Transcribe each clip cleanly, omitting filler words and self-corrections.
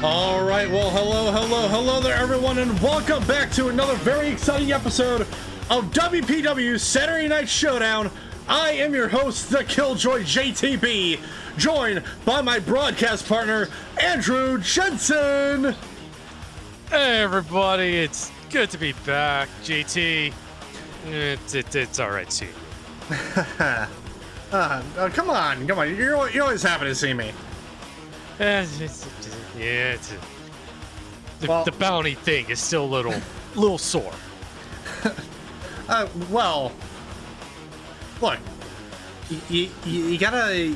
All right, well, hello there, everyone, and welcome back to another very exciting episode of WPW Saturday Night Showdown. I am your host, the Killjoy JTB, joined by my broadcast partner, Andrew Jensen. Hey, everybody, it's good to be back, JT. It's all right, see. Come on, you're always happy to see me. The bounty thing is still a little sore. Well, look, you gotta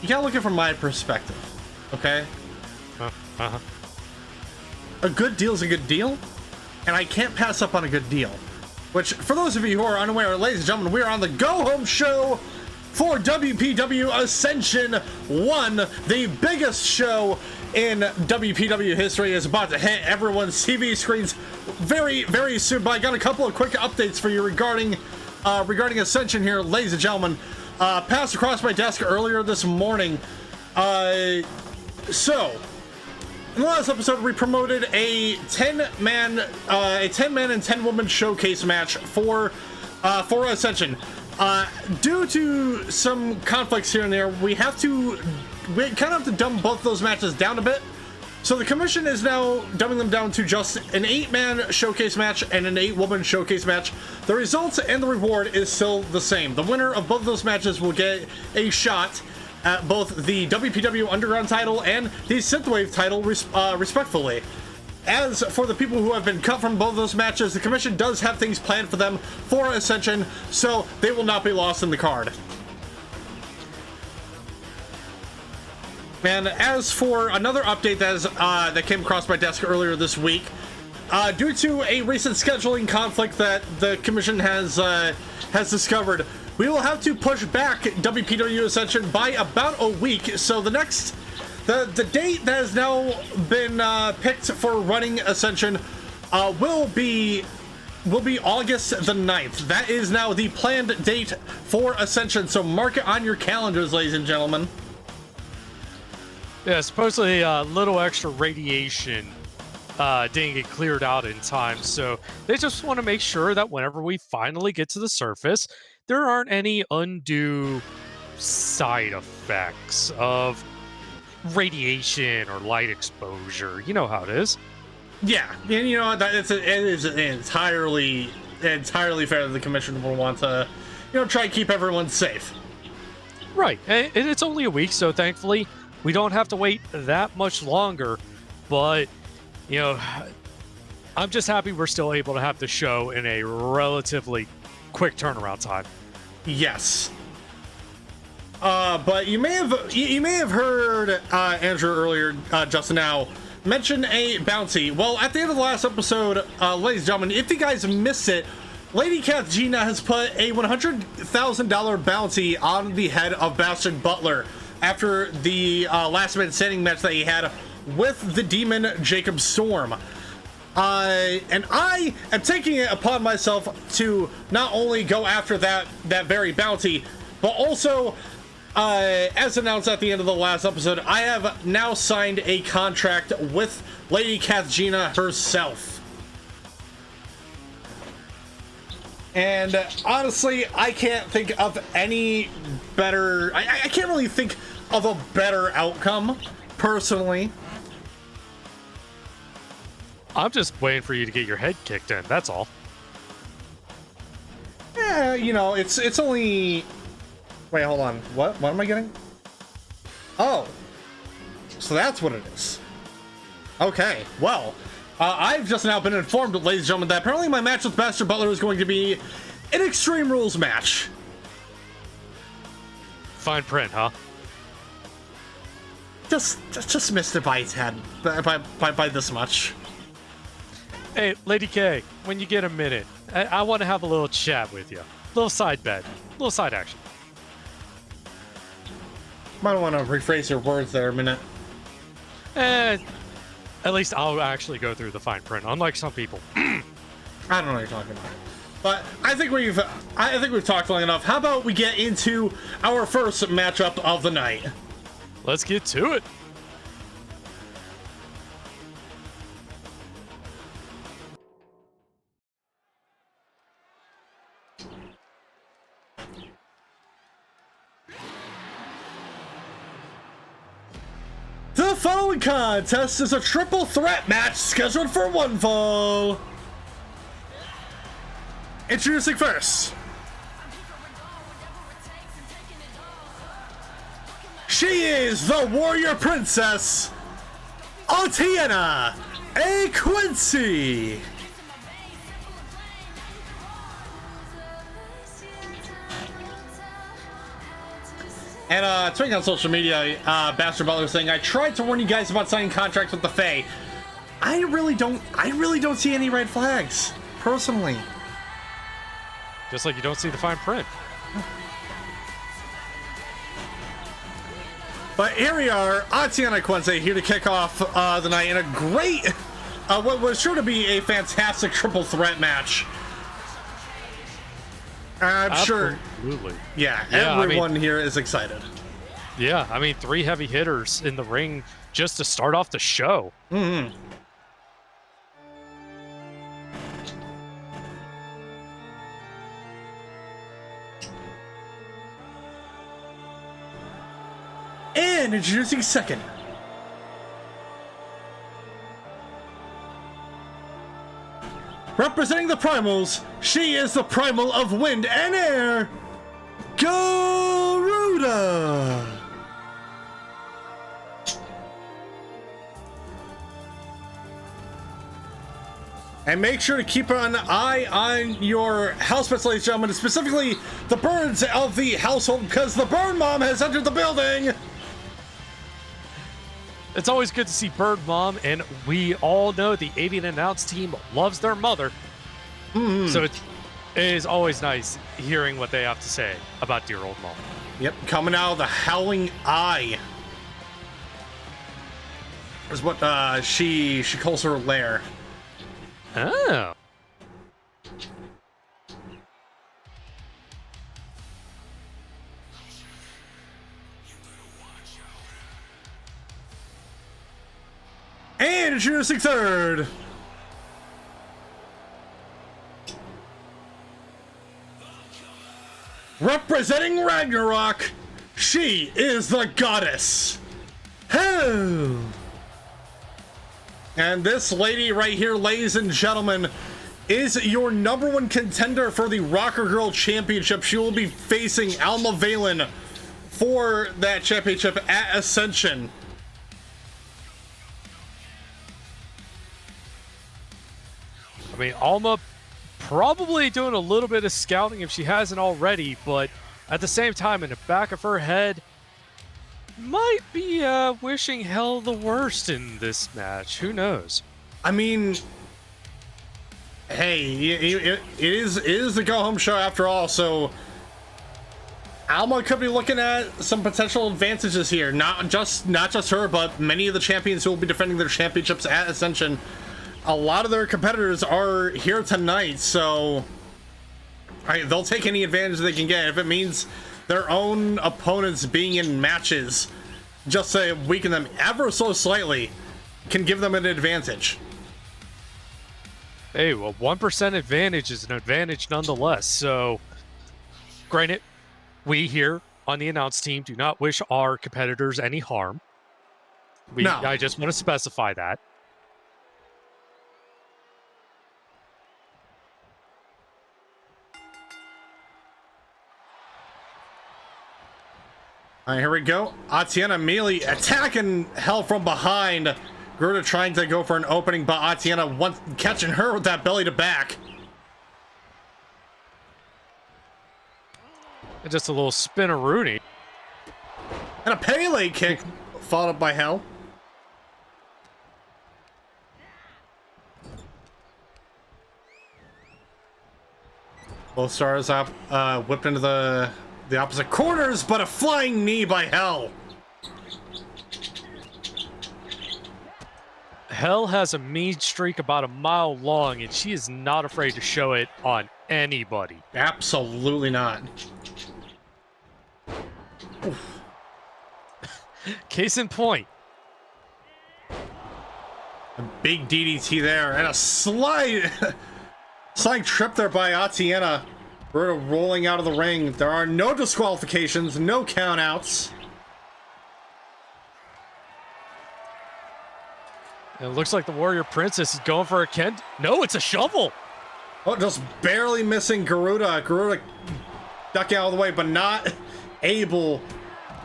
look at it from my perspective, okay? A good deal's a good deal, and I can't pass up on a good deal. Which, for those of you who are unaware, ladies and gentlemen, we are on the go-home show for WPW Ascension 1. The biggest show in WPW history is about to hit everyone's TV screens very, very soon. But I got a couple of quick updates for you regarding Ascension here, ladies and gentlemen. Passed across my desk earlier this morning. So, in the last episode, we promoted a 10-man and 10-woman showcase match for Ascension. Due to some conflicts here and there, we kind of have to dumb both those matches down a bit. So the commission is now dumbing them down to just an 8-man showcase match and an 8-woman showcase match. The results and the reward is still the same. The winner of both of those matches will get a shot at both the WPW Underground title and the Synthwave title, respectfully. As for the people who have been cut from both of those matches, the commission does have things planned for them for Ascension, so they will not be lost in the card. And as for another update that came across my desk earlier this week, due to a recent scheduling conflict that the commission has discovered, we will have to push back WPW Ascension by about a week. So the date that has now been picked for running Ascension will be August the 9th. That is now the planned date for Ascension, so mark it on your calendars, ladies and gentlemen. Yeah, supposedly a little extra radiation didn't get cleared out in time, so they just want to make sure that whenever we finally get to the surface, there aren't any undue side effects of radiation or light exposure. You know how it is. Yeah, and you know it is entirely fair that the commission will want to, try and keep everyone safe. Right, and it's only a week, so thankfully we don't have to wait that much longer. But I'm just happy we're still able to have the show in a relatively quick turnaround time. Yes. But you may have heard Andrew earlier, just now, mention a bounty. Well, at the end of the last episode, ladies and gentlemen, if you guys missed it, Lady Kathjina has put a $100,000 bounty on the head of Bastion Butler after the last man standing match that he had with the demon Jacob Storm. And I am taking it upon myself to not only go after that very bounty, but also, as announced at the end of the last episode, I have now signed a contract with Lady Kathjina herself. And honestly, I can't think of any better... I can't really think of a better outcome, personally. I'm just waiting for you to get your head kicked in, that's all. Yeah, it's only... Wait, hold on. What am I getting? Oh. So that's what it is. Okay, well... I've just now been informed, ladies and gentlemen, that apparently my match with Bastion Butler is going to be an Extreme Rules match. Fine print, huh? Just missed it by a tad, by this much. Hey, Lady K, when you get a minute, I want to have a little chat with you. Little side bet, little side action. Might want to rephrase your words there a minute. At least I'll actually go through the fine print, unlike some people. I don't know what you're talking about. But I think we've talked long enough. How about we get into our first matchup of the night? Let's get to it. The following contest is a triple threat match scheduled for one fall. Introducing first, she is the warrior princess, Atiena, Ekwensi. And tweeting on social media, Bastion Butler saying, I tried to warn you guys about signing contracts with the Fae. I really don't see any red flags, personally. Just like you don't see the fine print. But here we are, Atiena Ekwensi here to kick off the night in a great, what was sure to be a fantastic triple threat match. I'm Absolutely. sure. Yeah, everyone here is excited. Yeah, I mean, 3 heavy hitters in the ring just to start off the show. Mm-hmm. And introducing second. Representing the Primals, she is the Primal of Wind and Air, Garuda. And make sure to keep an eye on your house pets, ladies and gentlemen, specifically the birds of the household, because the Bird Mom has entered the building. It's always good to see Bird Mom, and we all know the Avian Announce team loves their mother. Mm-hmm. So it is always nice hearing what they have to say about dear old mom. Yep, coming out of the Howling Eye is what she calls her lair. Oh. And introducing third. Representing Ragnarok, she is the goddess Hell. And this lady right here, ladies and gentlemen, is your #1 contender for the Rocker Girl Championship. She will be facing Alma Valen for that championship at Ascension. I mean, Alma probably doing a little bit of scouting if she hasn't already, but at the same time, in the back of her head, might be wishing Hell the worst in this match. Who knows? I mean, hey, it is the go-home show after all, so Alma could be looking at some potential advantages here. Not just her, but many of the champions who will be defending their championships at Ascension. A lot of their competitors are here tonight, so they'll take any advantage they can get. If it means their own opponents being in matches, just to weaken them ever so slightly, can give them an advantage. Hey, well, 1% advantage is an advantage nonetheless. So, granted, we here on the announce team do not wish our competitors any harm. No. I just want to specify that. All right, here we go. Atiena immediately attacking Hell from behind. Garuda trying to go for an opening, but Atiena catching her with that belly to back. And just a little spin-a-rooney. And a Pele kick followed up by Hell. Both stars up, whipped into the opposite corners, but a flying knee by Hell. Hell has a mean streak about a mile long, and she is not afraid to show it on anybody. Absolutely not. Case in point. A big DDT there, and a slide trip there by Atiena. Garuda rolling out of the ring. There are no disqualifications, no countouts. It looks like the Warrior Princess is going for a Ken. No, it's a shovel. Oh, just barely missing Garuda. Garuda ducking out of the way, but not able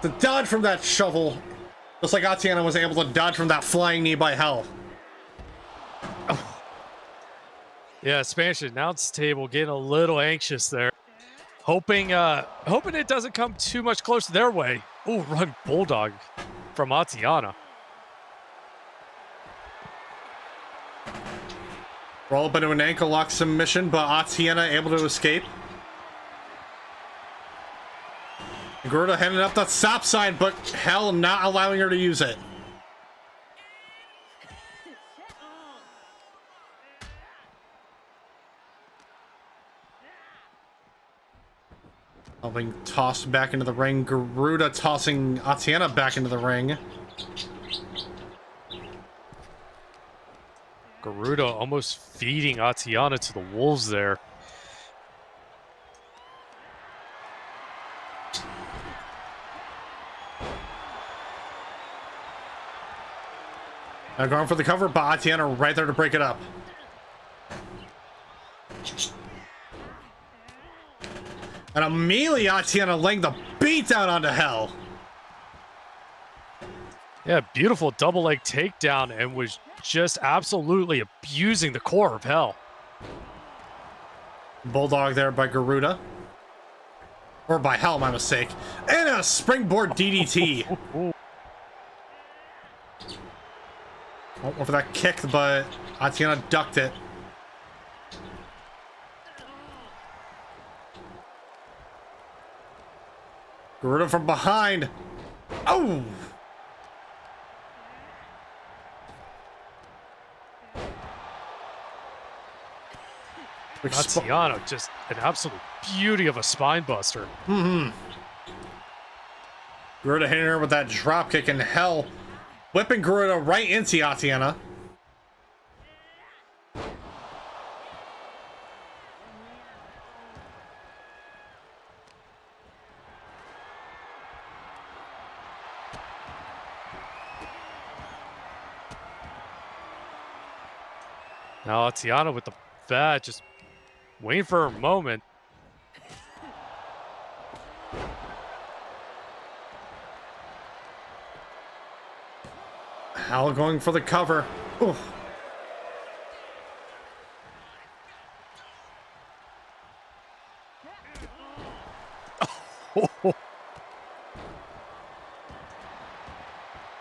to dodge from that shovel. Just like Atiena was able to dodge from that flying knee by Hell. Oh. Yeah, Spanish announce table getting a little anxious there. Hoping it doesn't come too much closer their way. Oh, run Bulldog from Atiena. Roll up into an ankle lock submission, but Atiena able to escape. Garuda heading up that stop sign, but Hell not allowing her to use it. Being tossed back into the ring. Garuda tossing Atiena back into the ring. Garuda almost feeding Atiena to the wolves there. Now going for the cover, but Atiena right there to break it up. And immediately Atiena laying the beat down onto Hell. Yeah, beautiful double leg takedown and was just absolutely abusing the core of Hell. Bulldog there by Garuda. Or by Hell, my mistake. And a springboard DDT. Went for that kick, but Atiena ducked it. Garuda from behind. Oh! Atiena, just an absolute beauty of a spine buster. Garuda hitting her with that drop kick, and Hell whipping Garuda right into Atiena. Now Atiena with the bat, just waiting for her moment. Hell going for the cover. Ooh.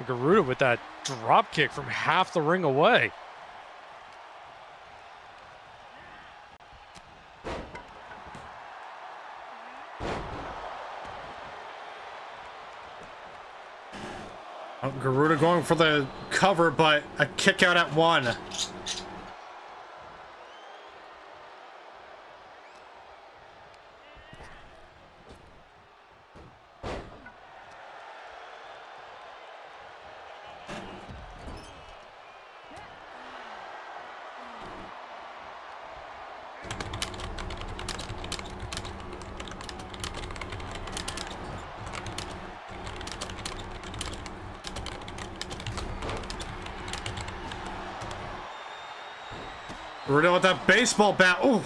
Garuda with that drop kick from half the ring away. Garuda going for the cover, but a kick out at one. Garuda with that baseball bat. Ooh.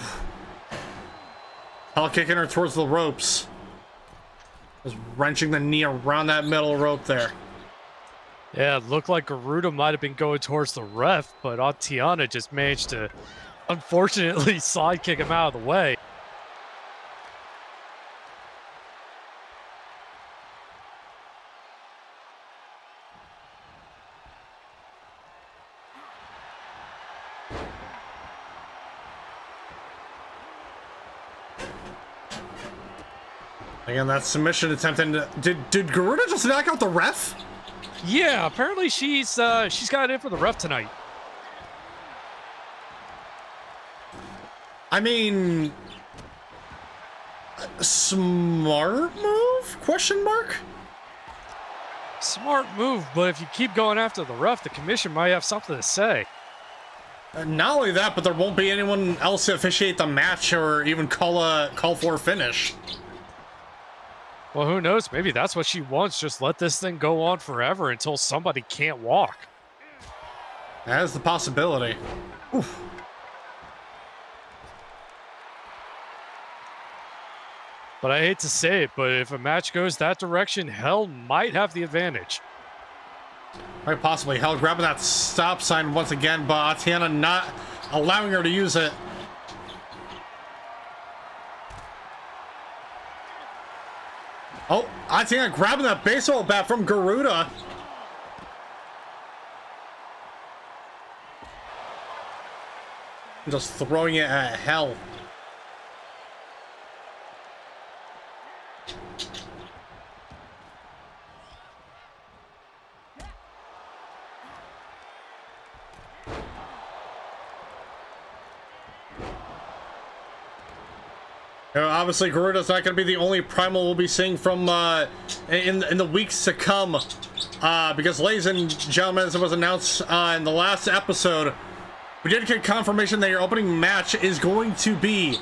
Hell kicking her towards the ropes. Just wrenching the knee around that middle rope there. Yeah, it looked like Garuda might have been going towards the ref, but Atiena just managed to, unfortunately, sidekick him out of the way. Again, that submission attempt, and did Garuda just knock out the ref? Yeah, apparently she's got it in for the ref tonight. I mean, smart move? Question mark? Smart move, but if you keep going after the ref, the commission might have something to say. Not only that, but there won't be anyone else to officiate the match or even call for a finish. Well, who knows? Maybe that's what she wants. Just let this thing go on forever until somebody can't walk. That is the possibility. Oof. But I hate to say it, but if a match goes that direction, Hell might have the advantage. Quite possibly. Hell grabbing that stop sign once again, but Atiena not allowing her to use it. Oh, Atiena grabbing that baseball bat from Garuda. Just throwing it at Hell. Obviously, Garuda's not going to be the only primal we'll be seeing from in the weeks to come, because, ladies and gentlemen, as it was announced in the last episode, we did get confirmation that your opening match is going to be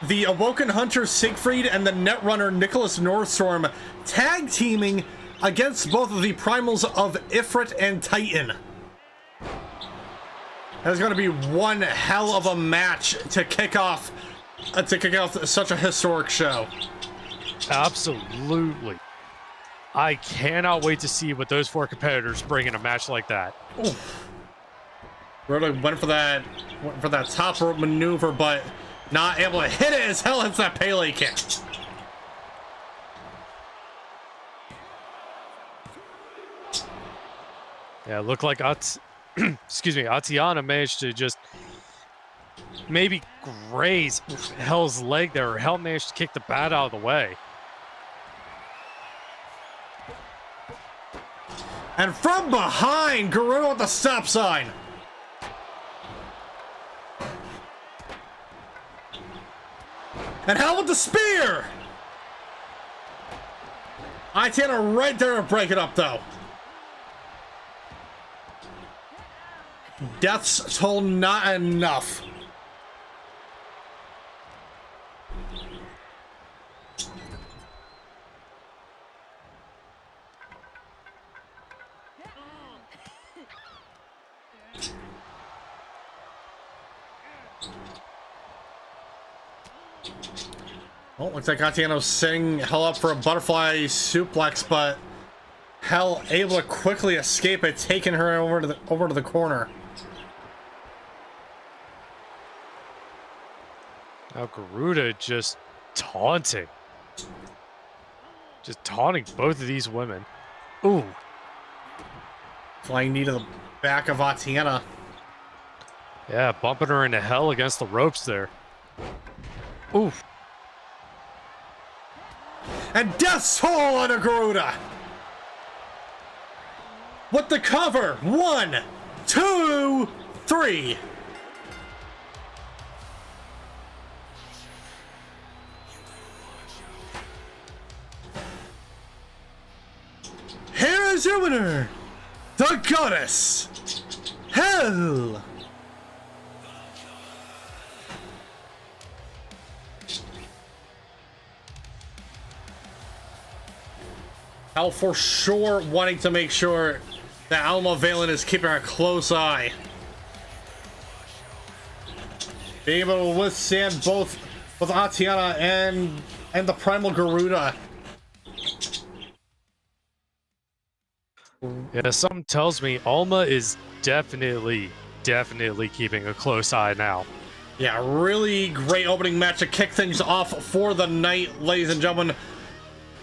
the Awoken Hunter Siegfried and the Netrunner Nicholas Northstorm tag teaming against both of the primals of Ifrit and Titan. That's going to be one hell of a match to kick off such a historic show. Absolutely. I cannot wait to see what those four competitors bring in a match like that. Oof. Really went for that top rope maneuver, but not able to hit it as Hell hits that Pele kick. Yeah, it looked like Atiena managed to just maybe graze Hell's leg there. Hell managed to kick the bat out of the way. And from behind, Garuda with the stop sign. And Hell with the spear. Atiena right there to break it up, though. Death's toll not enough. Oh, looks like Atiena setting Hell up for a butterfly suplex, but Hell able to quickly escape it, taking her over to the corner. Now Garuda just taunting both of these women. Ooh. Flying knee to the back of Atiena. Yeah, bumping her into Hell against the ropes there. Ooh. And Death's Toll on a Garuda. With the cover. 1, 2, 3. Here is your winner, the Goddess, Hell. Hell for sure wanting to make sure that Alma Valen is keeping a close eye. Being able to withstand both Atiena and the Primal Garuda. Yeah, something tells me Alma is definitely keeping a close eye now. Yeah, really great opening match to kick things off for the night, ladies and gentlemen.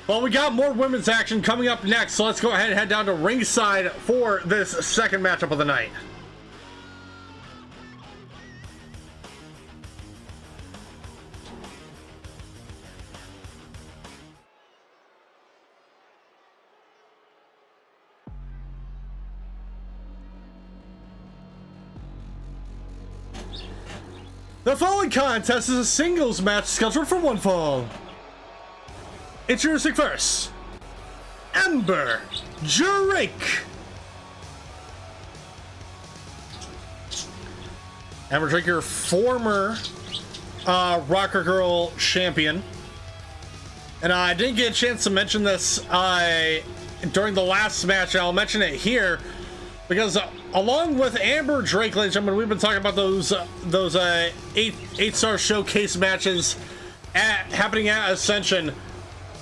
Well, we got more women's action coming up next, so let's go ahead and head down to ringside for this second matchup of the night. The following contest is a singles match scheduled for one fall. Introducing first, Ember Drake. Ember Drake, your former Rocker Girl champion. And I didn't get a chance to mention this during the last match. I'll mention it here. Because along with Amber Drake, ladies and gentlemen, we've been talking about those eight-star showcase matches happening at Ascension.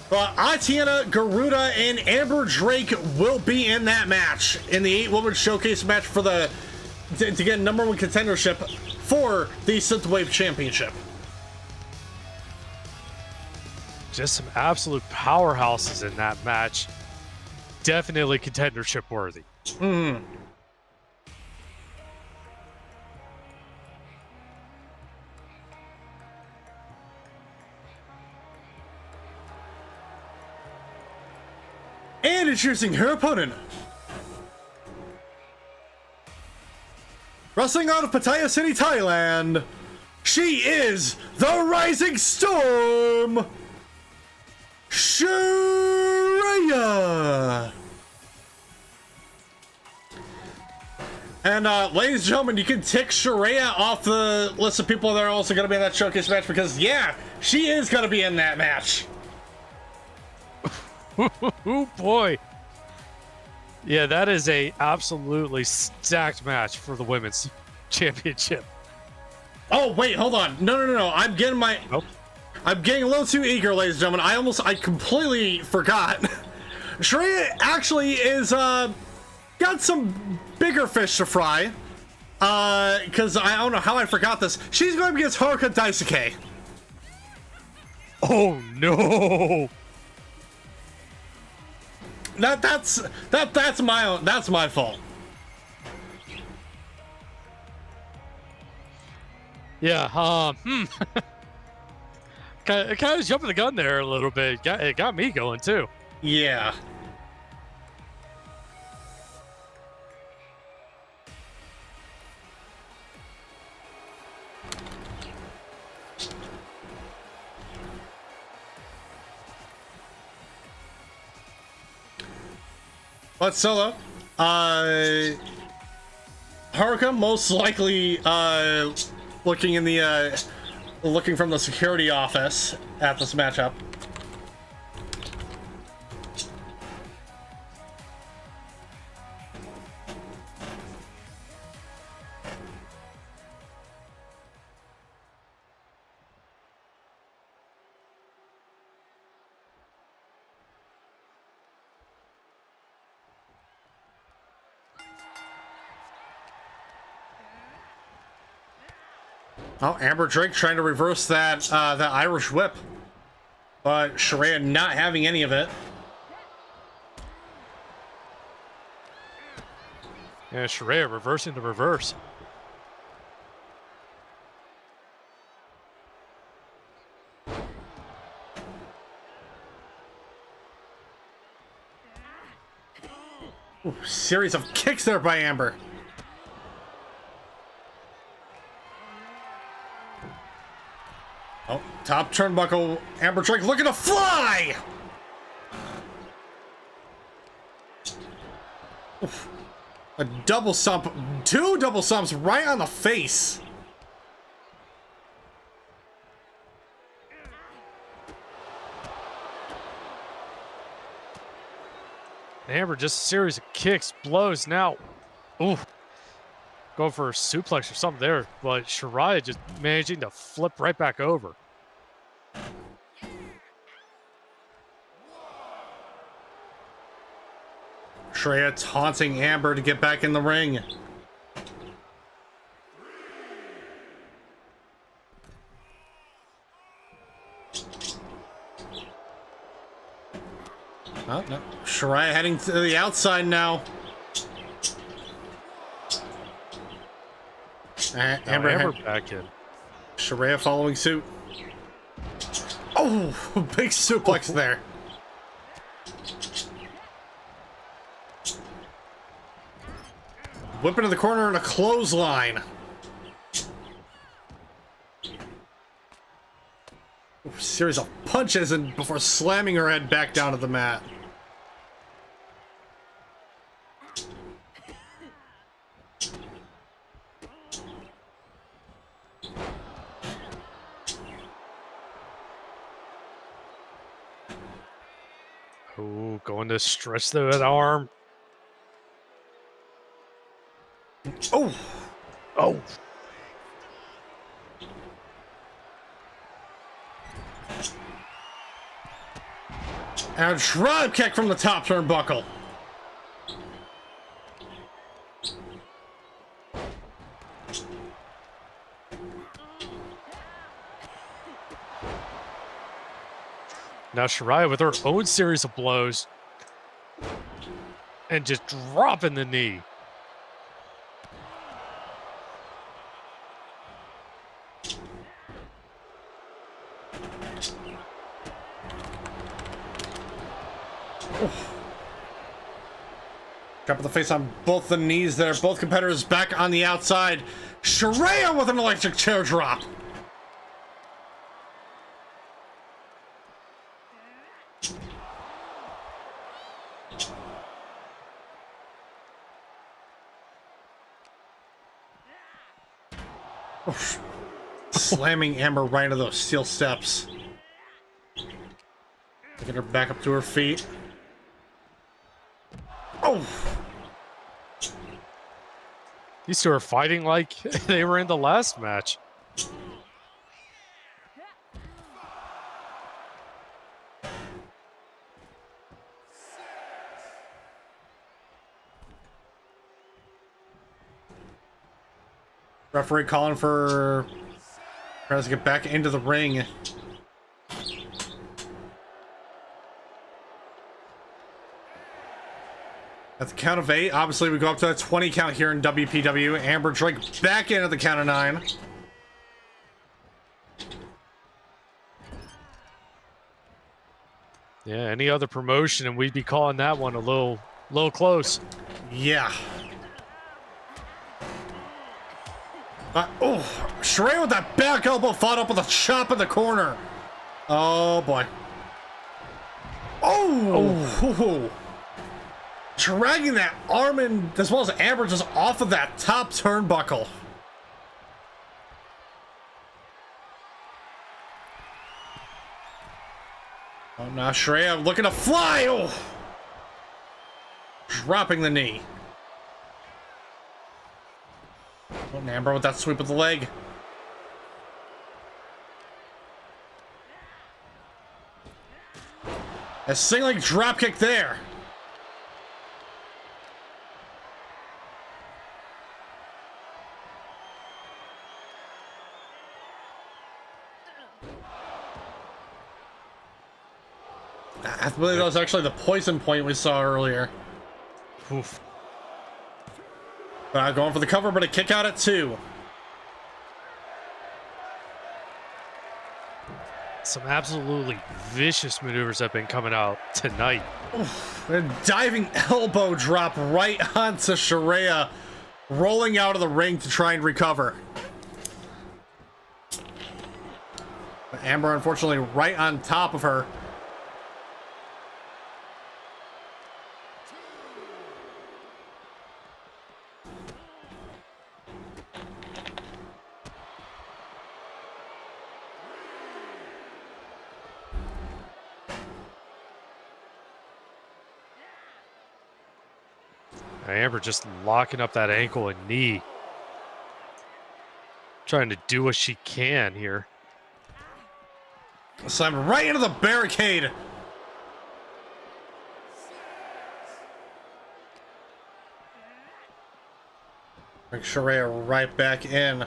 But Atiena, Garuda, and Amber Drake will be in that match, in the 8-woman showcase match for to get #1 contendership for the Synthwave Championship. Just some absolute powerhouses in that match. Definitely contendership worthy. Mm. And introducing her opponent. Wrestling out of Pattaya City, Thailand, she is the Rising Storm, Shuria. And ladies and gentlemen, you can tick Shuria off the list of people that are also going to be in that showcase match because, yeah, she is going to be in that match. Oh boy. Yeah, that is a absolutely stacked match for the women's championship. Oh wait, hold on. No. I'm getting I'm getting a little too eager, ladies and gentlemen. I completely forgot. Shuria actually is got some bigger fish to fry. Because I don't know how I forgot this. She's going against Haruka Daisuke. Oh no. That's my fault. Yeah, kind of jumping the gun there a little bit. It got me going too. Yeah. But solo, Haruka most likely looking in the looking from the security office at this matchup. Oh, Amber Drake trying to reverse that Irish whip, but Shuria not having any of it. Yeah, Shuria reversing the reverse. Ooh, series of kicks there by Amber. Oh, top turnbuckle, Amber Drake looking to fly! Oof. A double stomp, 2 double stomps right on the face. Amber just a series of kicks, blows now. Ooh. Going for a suplex or something there, but Shuria just managing to flip right back over. Shuria taunting Amber to get back in the ring. Oh, no. Shuria heading to the outside now. Amber back in. Shuria following suit. Oh, big suplex there. Whip into the corner and a clothesline. Series of punches and before slamming her head back down to the mat. Ooh, going to stretch that arm. Oh! Oh! And a drop kick from the top turnbuckle. Now Shuria with her own series of blows. And just dropping the knee. Drop of the face on both the knees there. Both competitors back on the outside. Shuria with an electric chair drop. Oof. Slamming Amber right into those steel steps. Get her back up to her feet. Oh! These two are fighting like they were in the last match. Referee calling for tries to get back into the ring. At the count of 8, obviously we go up to a 20 count here in WPW. Amber Drake back in at the count of 9. Yeah, any other promotion and we'd be calling that one a little close. Yeah. Oh, Shuria with that back elbow fought up with a chop in the corner. Oh boy. Oh! Dragging that arm in as well as Amber just off of that top turnbuckle. Oh, now Shuria looking to fly. Oh! Dropping the knee. Oh, Amber with that sweep of the leg. A singling dropkick there. I believe that was actually the poison point we saw earlier. Oof. Going for the cover, but a kick out at 2. Some absolutely vicious maneuvers have been coming out tonight. Oof. A diving elbow drop right onto Shuria, rolling out of the ring to try and recover. But Amber, unfortunately, right on top of her. Amber just locking up that ankle and knee. Trying to do what she can here. Slammed right into the barricade. Make Shuria right back in.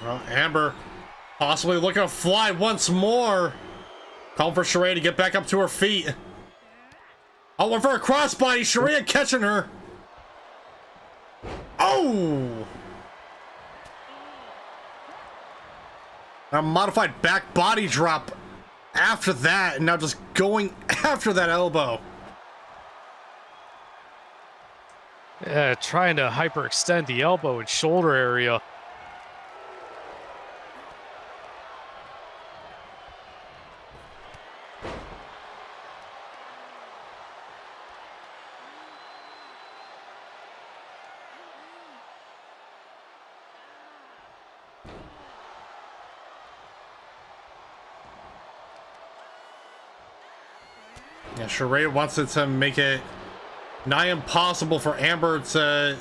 Well, Amber possibly looking to fly once more. Calling for Shuria to get back up to her feet. Oh, went for a crossbody. Shuria catching her. Oh! A modified back body drop after that, and now just going after that elbow. Yeah, trying to hyperextend the elbow and shoulder area. Yeah, Shuria wants it to make it nigh impossible for Amber to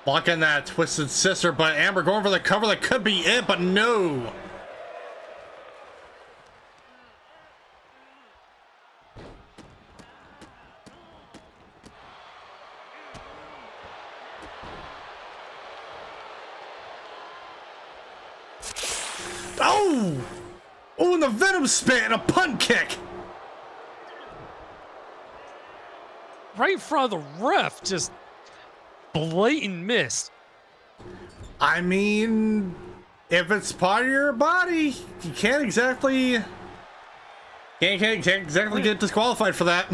lock in that Twisted Sister, but Amber going for the cover. That could be it, but no. Oh! Oh, and the Venom Spit and a punt kick! Right in front of the ref, just blatant miss. I mean, if it's part of your body, you can't exactly get disqualified for that.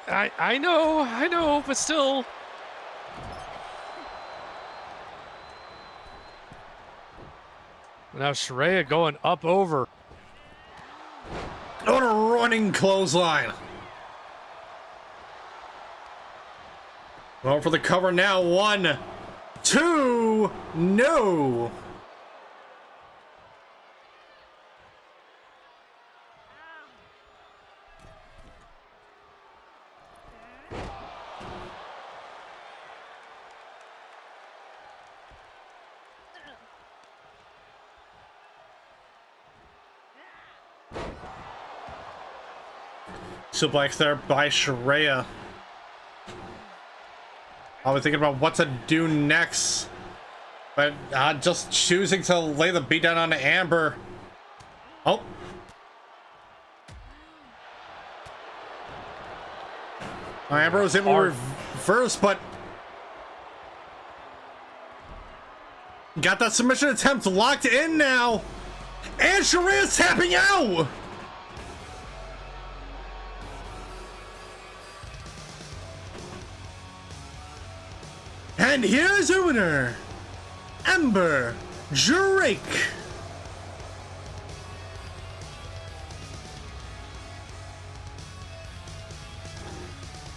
I know, but still. Now Shuria going up over. On a running clothesline. Going for the cover now. 1, 2, no. Suplex there by Shuria. I was thinking about what to do next, but just choosing to lay the beat down on Amber. Oh. Amber was able to reverse, but got that submission attempt locked in now. And Shuria's tapping out. And here's your winner, Amber Drake.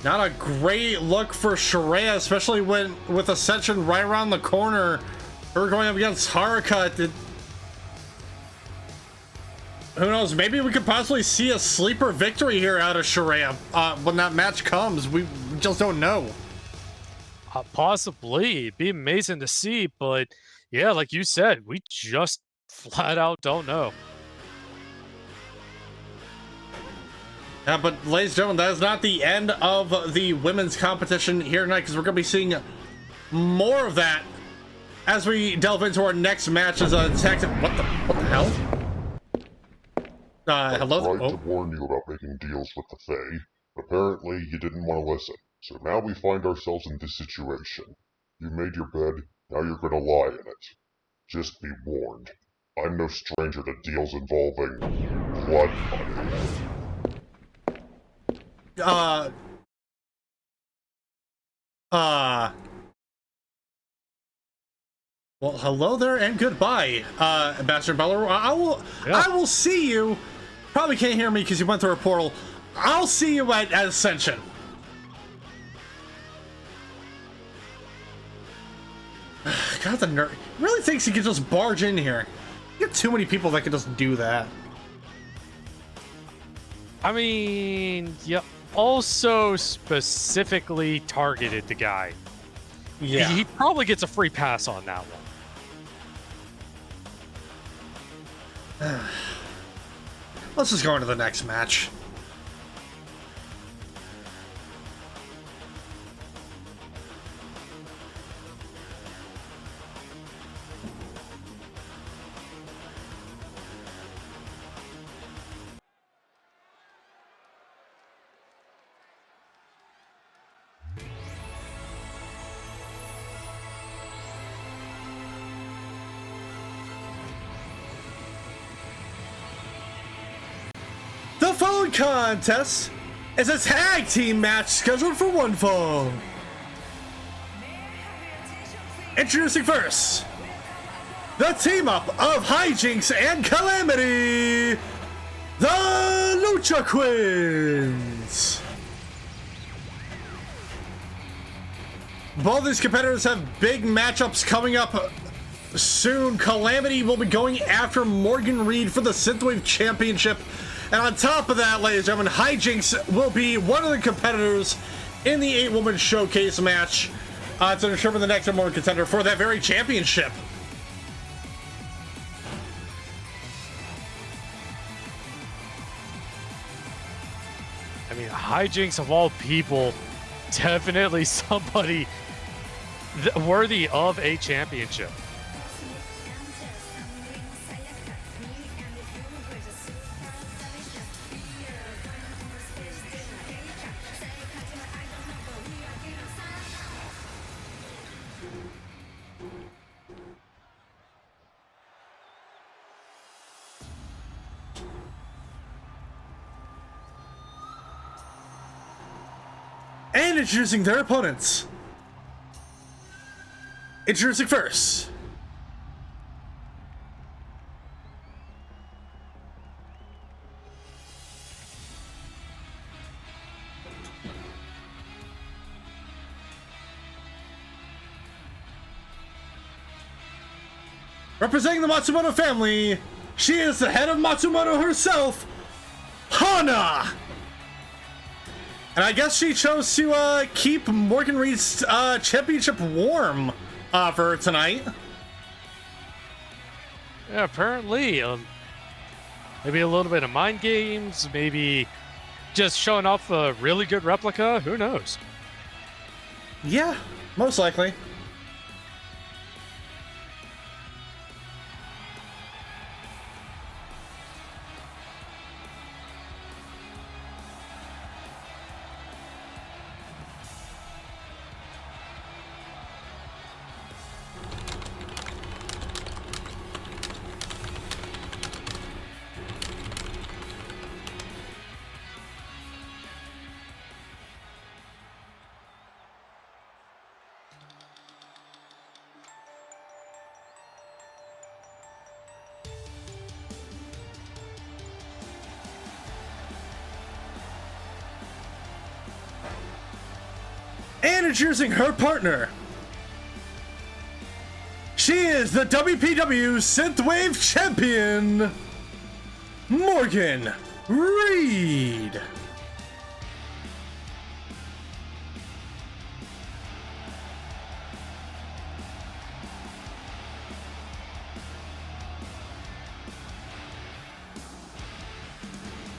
Not a great look for Shuria, especially with Ascension right around the corner. Her going up against Haruka. Who knows? Maybe we could possibly see a sleeper victory here out of Shuria when that match comes. We just don't know. Possibly. It'd be amazing to see, but yeah, like you said, we just flat out don't know. Yeah, but ladies and gentlemen, that is not the end of the women's competition here tonight, because we're going to be seeing more of that as we delve into our next match as a tag team. What the hell? Hello? I tried to warn you about making deals with the Fae. Apparently, you didn't want to listen. So now we find ourselves in this situation. You made your bed, now you're gonna lie in it. Just be warned. I'm no stranger to deals involving blood money. Well, hello there and goodbye, Bastion Butler. I will see you. Probably can't hear me because you went through a portal. I'll see you at Ascension. God, the nerd really thinks he can just barge in here. You have too many people that can just do that. I mean, yeah, also specifically targeted the guy. Yeah. He probably gets a free pass on that one. Let's just go into the next match. The following contest is a tag team match scheduled for one fall. Introducing first, the team up of Hijinks and Calamity, the Lucha Quinns. Both these competitors have big matchups coming up soon. Calamity will be going after Morgan Reed for the Synthwave Championship, And on top of that, ladies and gentlemen, Hijinks will be one of the competitors in the 8-woman showcase match to determine the next number one contender for that very championship. I mean, Hijinks of all people, definitely somebody worthy of a championship. And introducing their opponents. Introducing first, representing the Matsumoto family, she is the head of Matsumoto herself, Hana! And I guess she chose to keep Morgan Reed's championship warm for her tonight. Yeah, apparently. Maybe a little bit of mind games, maybe just showing off a really good replica. Who knows? Yeah, most likely. And introducing her partner. She is the WPW Synthwave Champion, Morgan Reed.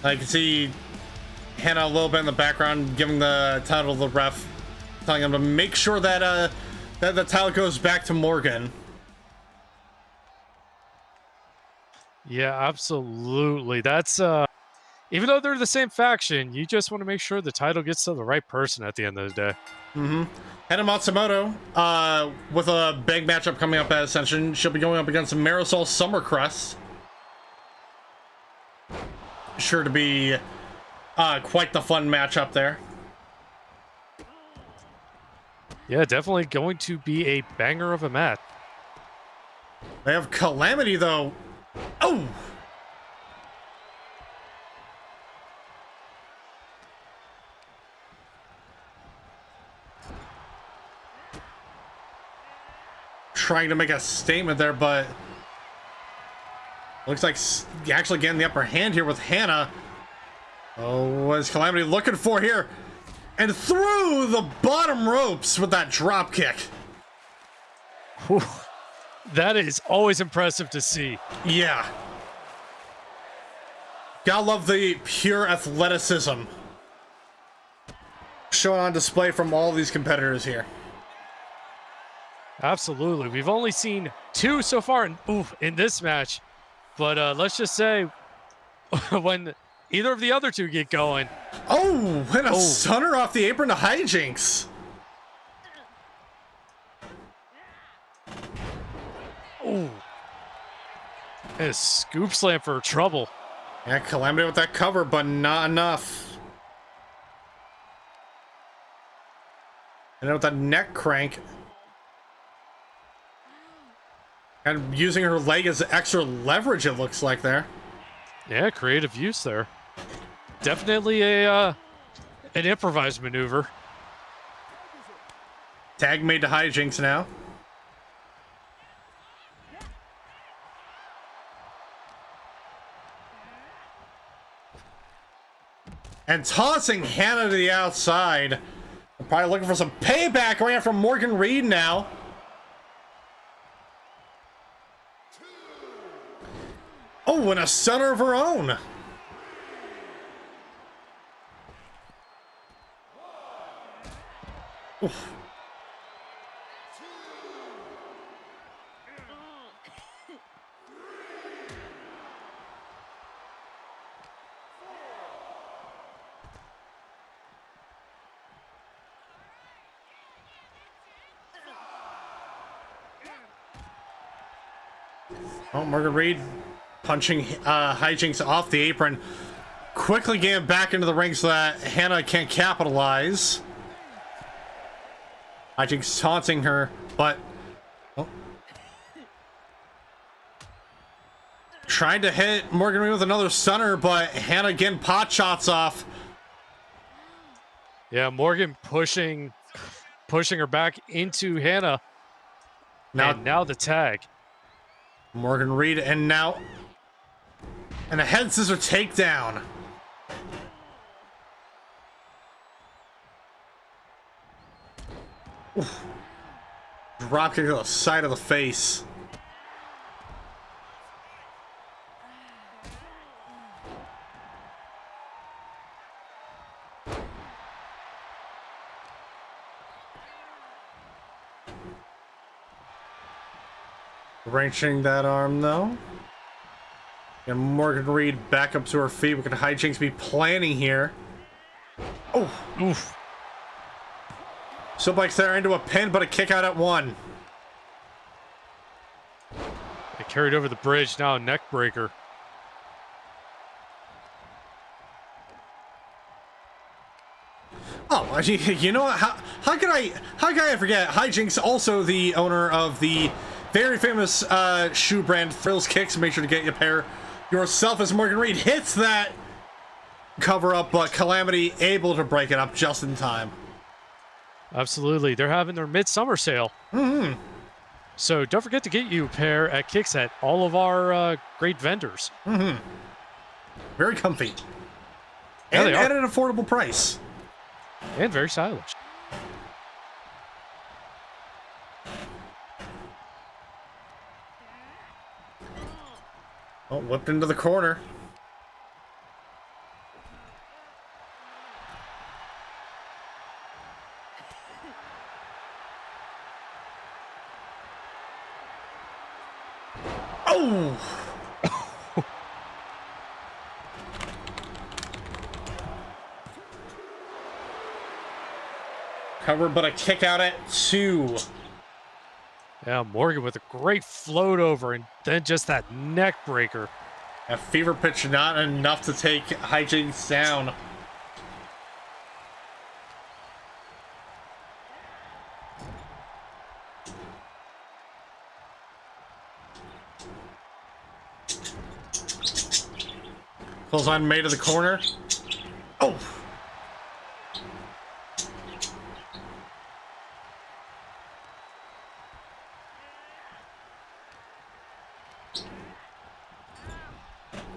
I can see Hana a little bit in the background giving the title to the ref, telling him to make sure that that the title goes back to Morgan. Yeah, absolutely. That's even though they're the same faction, you just want to make sure the title gets to the right person at the end of the day. Mm-hmm. Hana Matsumoto, with a big matchup coming up at Ascension, she'll be going up against Marisol Summercrest. Sure to be quite the fun matchup there. Yeah, definitely going to be a banger of a match. They have Calamity, though. Oh! Trying to make a statement there, but looks like actually getting the upper hand here with Hana. Oh, what is Calamity looking for here? And through the bottom ropes with that drop kick. Whew. That is always impressive to see. Yeah. Gotta love the pure athleticism shown on display from all these competitors here. Absolutely. We've only seen two so far in this match. But let's just say when either of the other two get going. Oh, and a stunner off the apron to Hijinks. Oh. And a scoop slam for trouble. Yeah, Calamity with that cover, but not enough. And then with that neck crank. And using her leg as extra leverage, it looks like there. Yeah, creative use there. Definitely an improvised maneuver. Tag made to Hijinks now. And tossing Hana to the outside. They're probably looking for some payback going after Morgan Reed now. Oh, and a stunner of her own. Oof. Oh, Morgan Reed punching Hijinks off the apron. Quickly getting back into the ring so that Hana can't capitalize. Hijinks taunting her, but... Oh. Trying to hit Morgan Reed with another stunner, but Hana again pot shots off. Yeah, Morgan pushing her back into Hana. Now the tag. Morgan Reed, and now... And a head scissor takedown. Oof. Drop kick to the side of the face. Wrenching that arm though. And Morgan Reed back up to her feet. What could Hijinks be planning here? Oh, oof. Suplex there into a pin, but a kick out at one. They carried over the bridge, now a neck breaker. Oh, you know what? How could I forget? Hijinks, also the owner of the very famous shoe brand Thrills Kicks. Make sure to get a pair yourself as Morgan Reed hits that cover up, but Calamity able to break it up just in time. Absolutely. They're having their midsummer sale. Mm-hmm. So don't forget to get you a pair at Kicks at all of our great vendors. Mm-hmm. Very comfy. Yeah, and at an affordable price. And very stylish. Oh, whipped into the corner. Oh! Cover, but a kick out at two. Yeah, Morgan with a great float over and then just that neck breaker. A fever pitch, not enough to take Hijinks down. Pulls on May to the corner. Oh!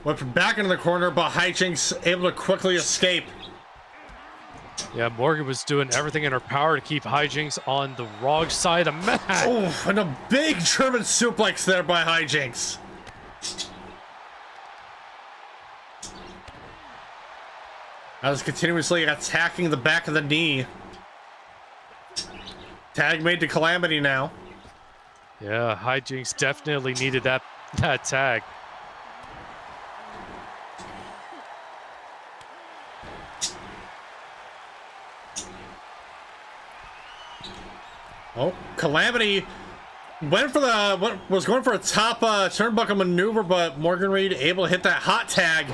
Whipped back into the corner, but Hijinks able to quickly escape. Yeah, Morgan was doing everything in her power to keep Hijinks on the wrong side of the mat. Oh, and a big German suplex there by Hijinks. I was continuously attacking the back of the knee. Tag made to Calamity now. Yeah, Hijinks definitely needed that tag. Oh, Calamity went for was going for a top turnbuckle maneuver, but Morgan Reed able to hit that hot tag.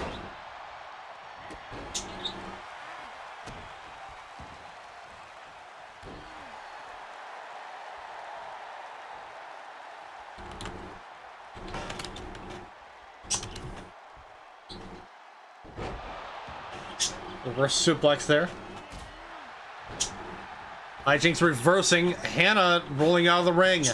Reverse suplex there. Hijinks reversing. Hana rolling out of the ring.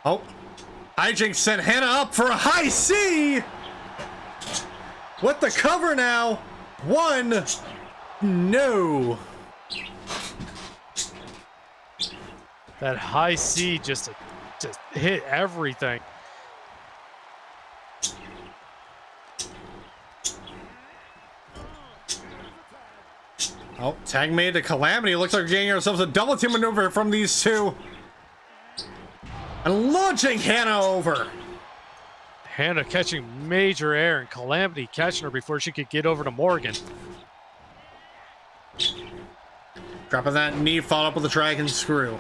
Oh, hijinks sent Hana up for a high C. With the cover now. One. No. That high C just hit everything. Oh, tag made to Calamity. Looks like we're getting ourselves a double team maneuver from these two. And launching Hana over. Hana catching major air and Calamity catching her before she could get over to Morgan. Dropping that knee, followed up with a dragon screw.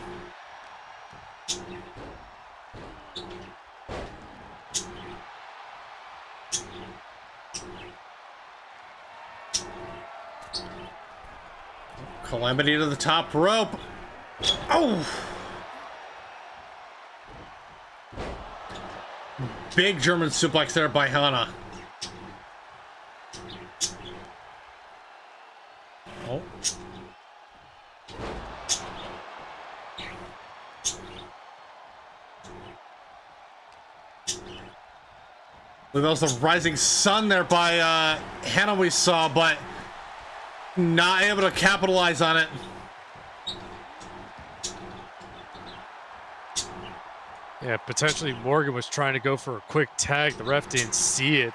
Calamity to the top rope. Oh! Big German suplex there by Hana. Oh. That was the rising sun there by Hana we saw, but not able to capitalize on it. Yeah, potentially Morgan was trying to go for a quick tag. The ref didn't see it,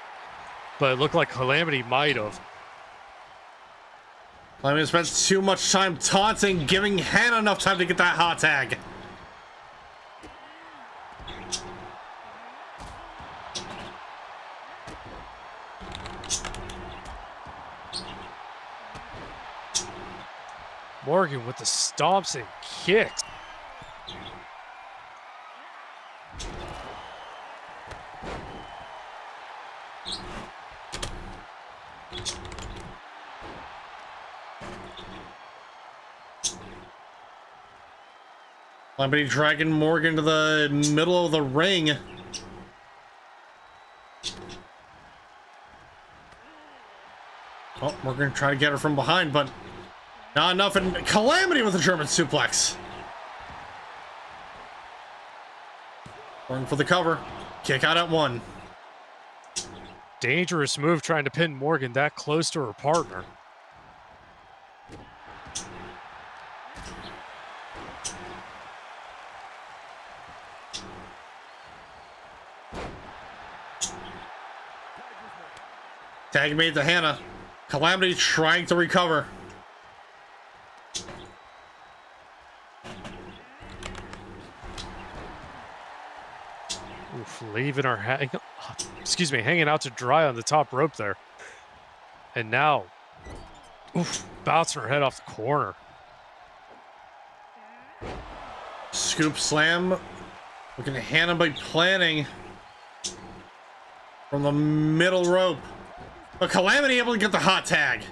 but it looked like Calamity might have. Calamity spent too much time taunting, giving Hana enough time to get that hot tag. Morgan with the stomps and kicks. Calamity dragging Morgan to the middle of the ring. Oh, we're going to try to get her from behind, but not enough. And Calamity with a German suplex. Going for the cover. Kick out at one. Dangerous move trying to pin Morgan that close to her partner. Tag made to Hana. Calamity trying to recover. Oof, leaving her hanging out to dry on the top rope there. And now, oof, bouncing her head off the corner. Scoop slam. Looking at Hana by planning from the middle rope. But Calamity able to get the hot tag.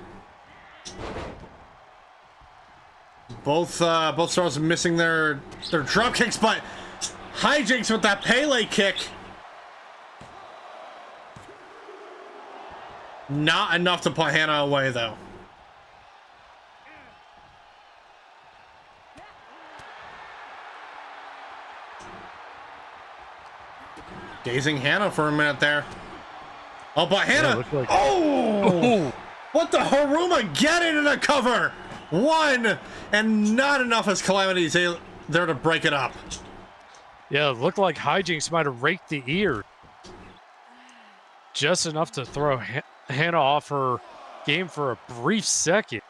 Both stars missing their drop kicks, but hijinks with that Pele kick. Not enough to put Hana away though. Dazing Hana for a minute there. Oh, but Hana! Yeah, like... Oh! What the Haruma getting in the cover? One! And not enough as Calamity's there to break it up. Yeah, it looked like hijinks might have raked the ear. Just enough to throw Hana off her game for a brief second.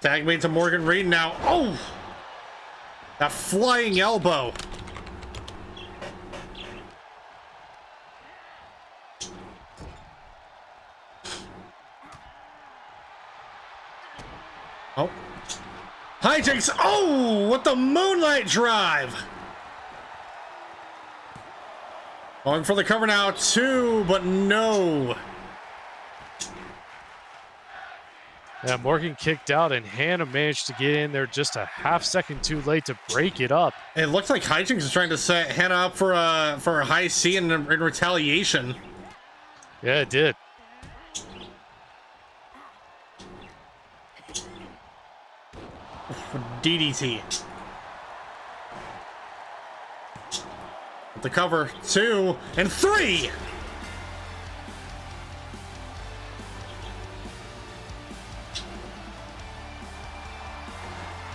Tag made to Morgan Reed now. Oh! That flying elbow. Oh. Hijinks. Oh, what the moonlight drive. Going for the cover now, two, but no. Yeah, Morgan kicked out and Hana managed to get in there just a half second too late to break it up. It looks like Hijinks is trying to set Hana up for a high C in retaliation. Yeah, it did. DDT. With the cover, 2 and 3.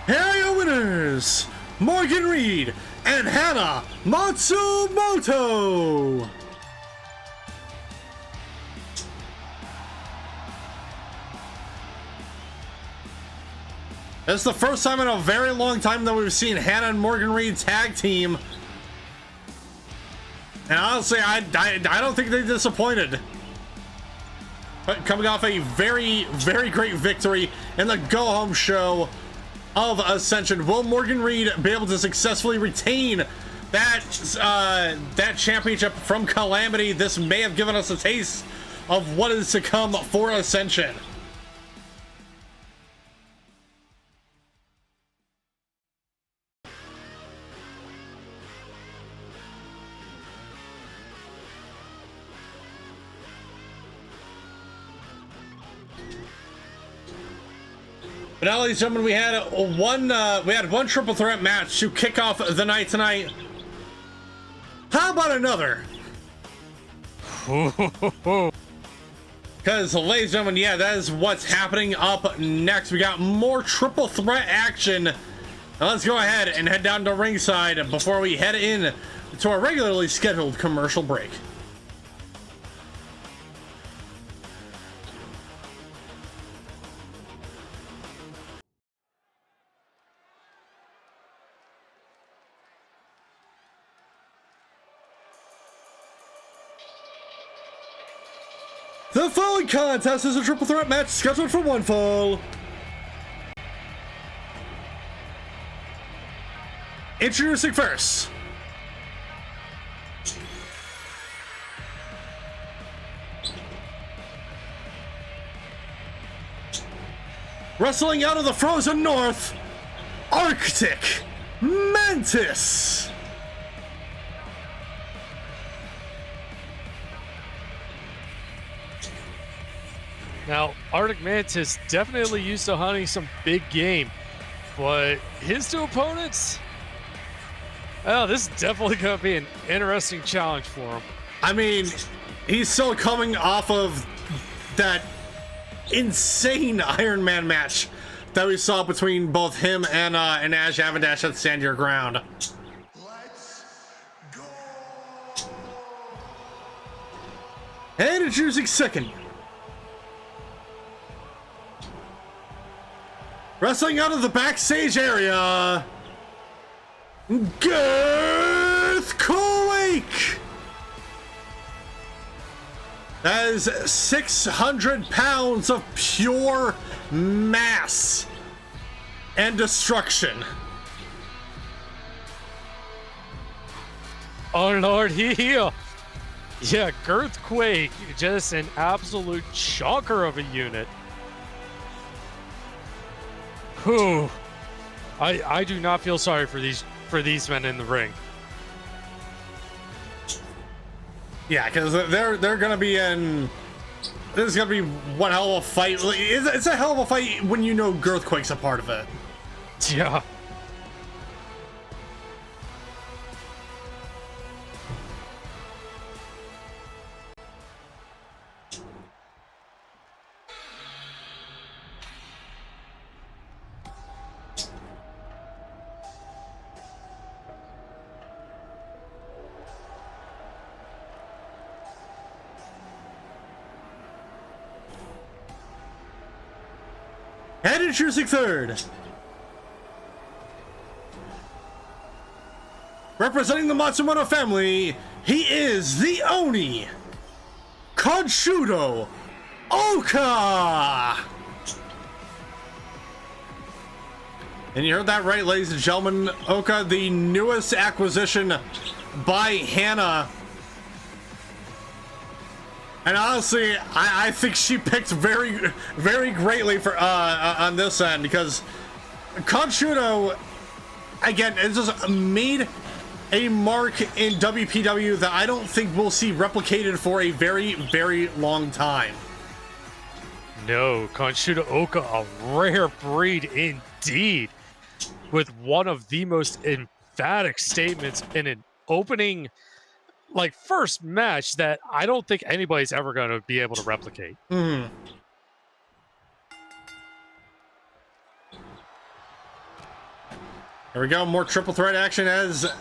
Here are your winners, Morgan Reed and Hana Matsumoto. It's the first time in a very long time that we've seen Hana and Morgan Reed tag team. And honestly, I don't think they disappointed. But coming off a very, very great victory in the go-home show of Ascension, will Morgan Reed be able to successfully retain that championship from Calamity? This may have given us a taste of what is to come for Ascension. But now, ladies and gentlemen, we had one triple threat match to kick off the night tonight. How about another? Because, ladies and gentlemen, yeah, that is what's happening up next. We got more triple threat action. Now let's go ahead and head down to ringside before we head in to our regularly scheduled commercial break. The following contest is a triple threat match scheduled for one fall. Introducing first, wrestling out of the frozen north, Arctic Mantis. Now, Arctic Mantis definitely used to hunting some big game, but his two opponents, oh, this is definitely going to be an interesting challenge for him. I mean, he's still coming off of that insane Iron Man match that we saw between both him and Ash Avandash at Stand Your Ground. Let's go. And introducing second, wrestling out of the backstage area, Girthquake. That is 600 pounds of pure mass and destruction. Oh, Lord, here. Yeah, Girthquake, just an absolute chonker of a unit. Whew. I do not feel sorry for these men in the ring. Yeah, because they're gonna be in. This is gonna be one hell of a fight. It's a hell of a fight when you know Girthquake's a part of it. Yeah. And introducing third, representing the Matsumoto family, he is the Oni, Kanshudo Oka. And you heard that right, ladies and gentlemen. Oka, the newest acquisition by Hana. And honestly, I think she picked very, very greatly for on this end, because Kanshudo, again, it just made a mark in WPW that I don't think we'll see replicated for a very, very long time. No, Kanshudo Oka, a rare breed indeed. with one of the most emphatic statements in an opening, like, first match that I don't think anybody's ever going to be able to replicate. Mm. There we go, more triple threat action as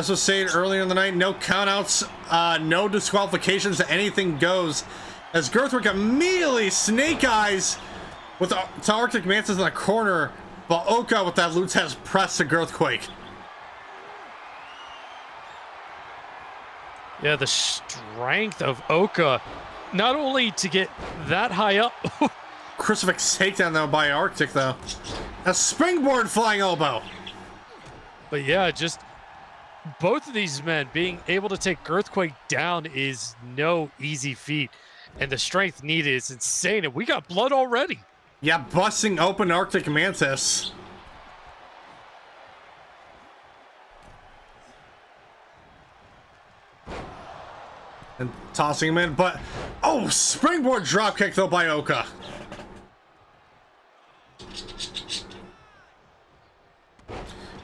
was stated earlier in the night. No countouts, no disqualifications, anything goes. As Girthquake immediately snake eyes with to Arctic Mantis in the corner, but Oka with that Lutez press to Girthquake. Yeah, the strength of Oka, not only to get that high up. Crucifix takedown though by Arctic though. A springboard flying elbow. But yeah, just both of these men being able to take Girthquake down is no easy feat. And the strength needed is insane. And we got blood already. Yeah, busting open Arctic Mantis. And tossing him in, but oh, springboard dropkick though by Oka.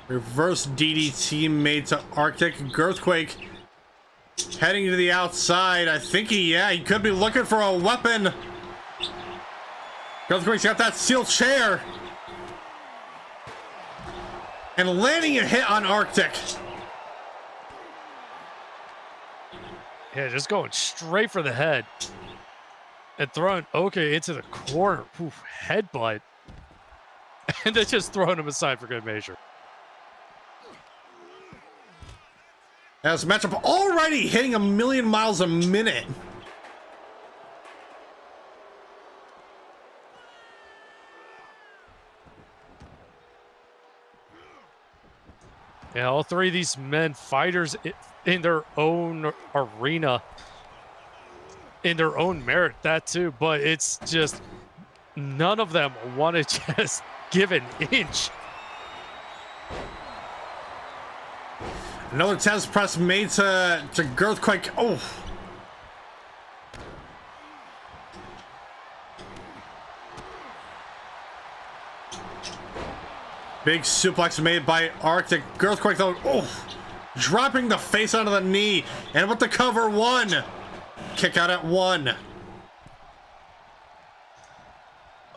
Reverse DDT made to Arctic. Girthquake heading to the outside. I think he could be looking for a weapon. Girthquake's got that steel chair. And landing a hit on Arctic. Yeah, just going straight for the head. And throwing Oka into the corner. Oof, headbutt. And then just throwing him aside for good measure. As the matchup already hitting 1,000,000 miles a minute. Yeah, all three of these men, fighters in their own arena, in their own merit, that too. But it's just none of them want to just give an inch. Another test press made to Girthquake. Oh. Big suplex made by Arctic. Girthquake though, oh, dropping the face out of the knee. And with the cover, one. Kick out at one.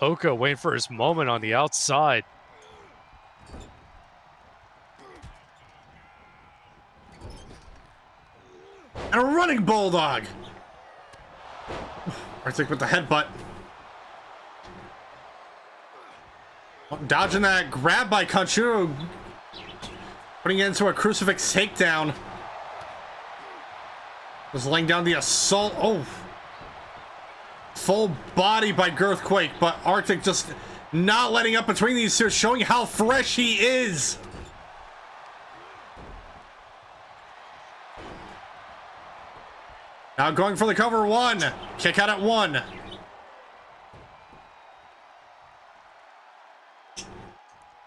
Oka waiting for his moment on the outside. And a running bulldog. Arctic with the headbutt. Dodging that grab by Kanshudo. Putting it into a crucifix takedown. Was laying down the assault. Oh. Full body by Girthquake, but Arctic just not letting up between these two, showing how fresh he is. Now going for the cover, one. Kick out at one.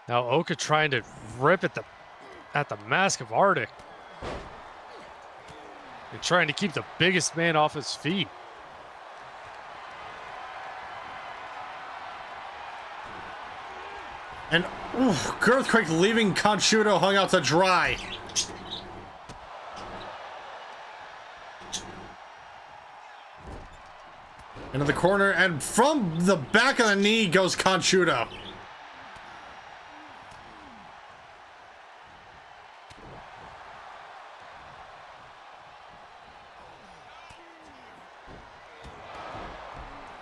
Now Oka trying to rip at the mask of Arctic. And trying to keep the biggest man off his feet. And Girthquake leaving Kanshudo hung out to dry. Into the corner, and from the back of the knee goes Kanshudo.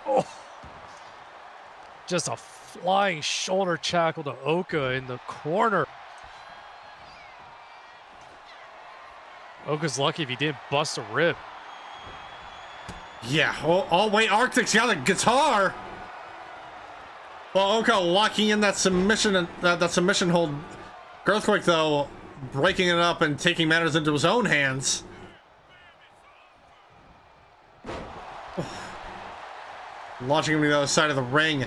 Oh. Just a flying shoulder tackle to Oka in the corner. Oka's lucky if he didn't bust a rib. Yeah, oh wait, Arctic's got a guitar. Well, Oka locking in that submission that submission hold. Girthquake though breaking it up and taking matters into his own hands. Launching him to the other side of the ring.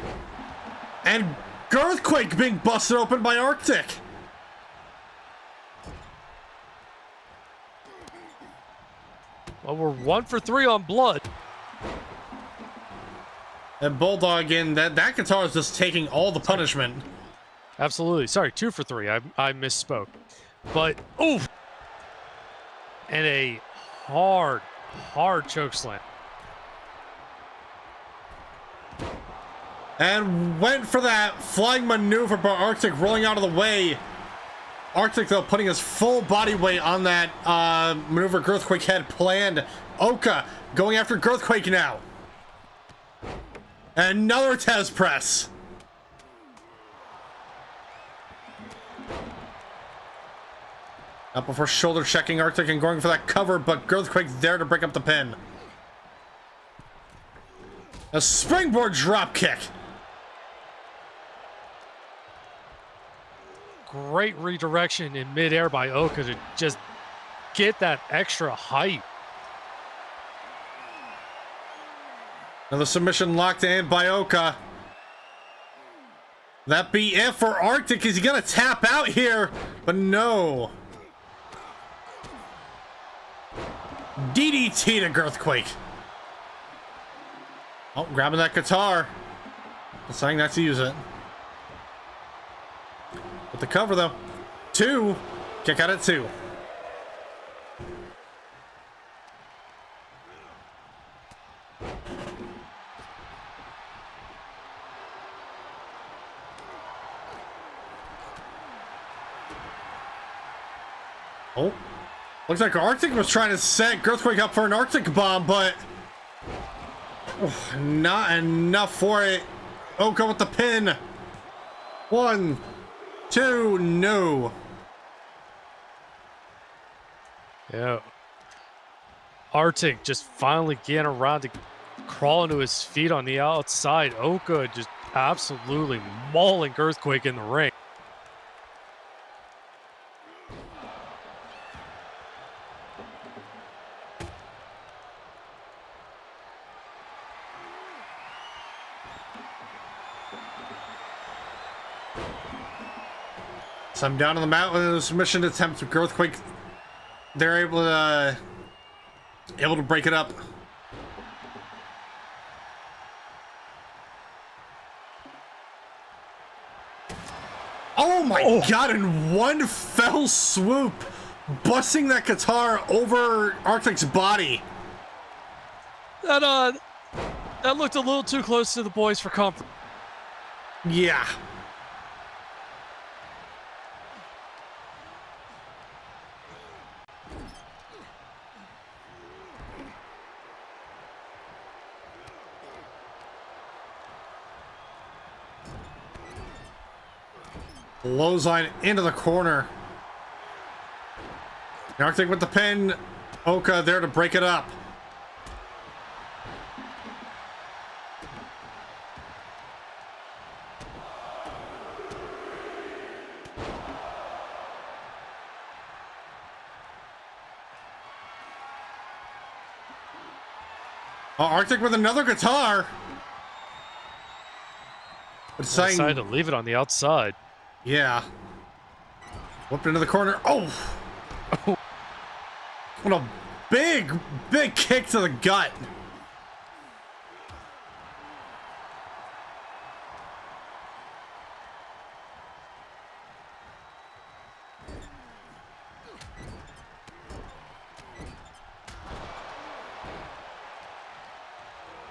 And Girthquake being busted open by Arctic. Well, we're 1 for 3 on blood. And Bulldog in that guitar is just taking all the punishment. Absolutely. Sorry, 2 for 3. I misspoke. But, oof! And a hard chokeslam. And went for that flying maneuver, but Arctic rolling out of the way. Arctic, though, putting his full body weight on that maneuver Girthquake had planned. Oka going after Girthquake now. Another Tez press. Up before shoulder checking Arctic and going for that cover, but Girthquake there to break up the pin. A springboard drop kick. Great redirection in midair by Oka to just get that extra height. Another submission locked in by Oka. That be it for Arctic. Is he gonna tap out here? But no. DDT to Girthquake. Oh, grabbing that guitar. Deciding not to use it. With the cover though. 2. Kick out at 2. Oh. Looks like Arctic was trying to set Girthquake up for an Arctic bomb, but not enough for it. Oka with the pin. 1, 2, no. Yeah. Arctic just finally getting around to crawling to his feet on the outside. Oka just absolutely mauling Girthquake in the ring. So I'm down on the mat with a submission attempt to Girthquake. They're able to break it up. Oh my god, in one fell swoop, busting that guitar over Arctic's body. That looked a little too close to the boys for comfort. Yeah. Clothesline into the corner. Arctic with the pin. Oka there to break it up. Oh, Arctic with another guitar. But Decided to leave it on the outside. Yeah. Whooped into the corner. Oh! What a big kick to the gut.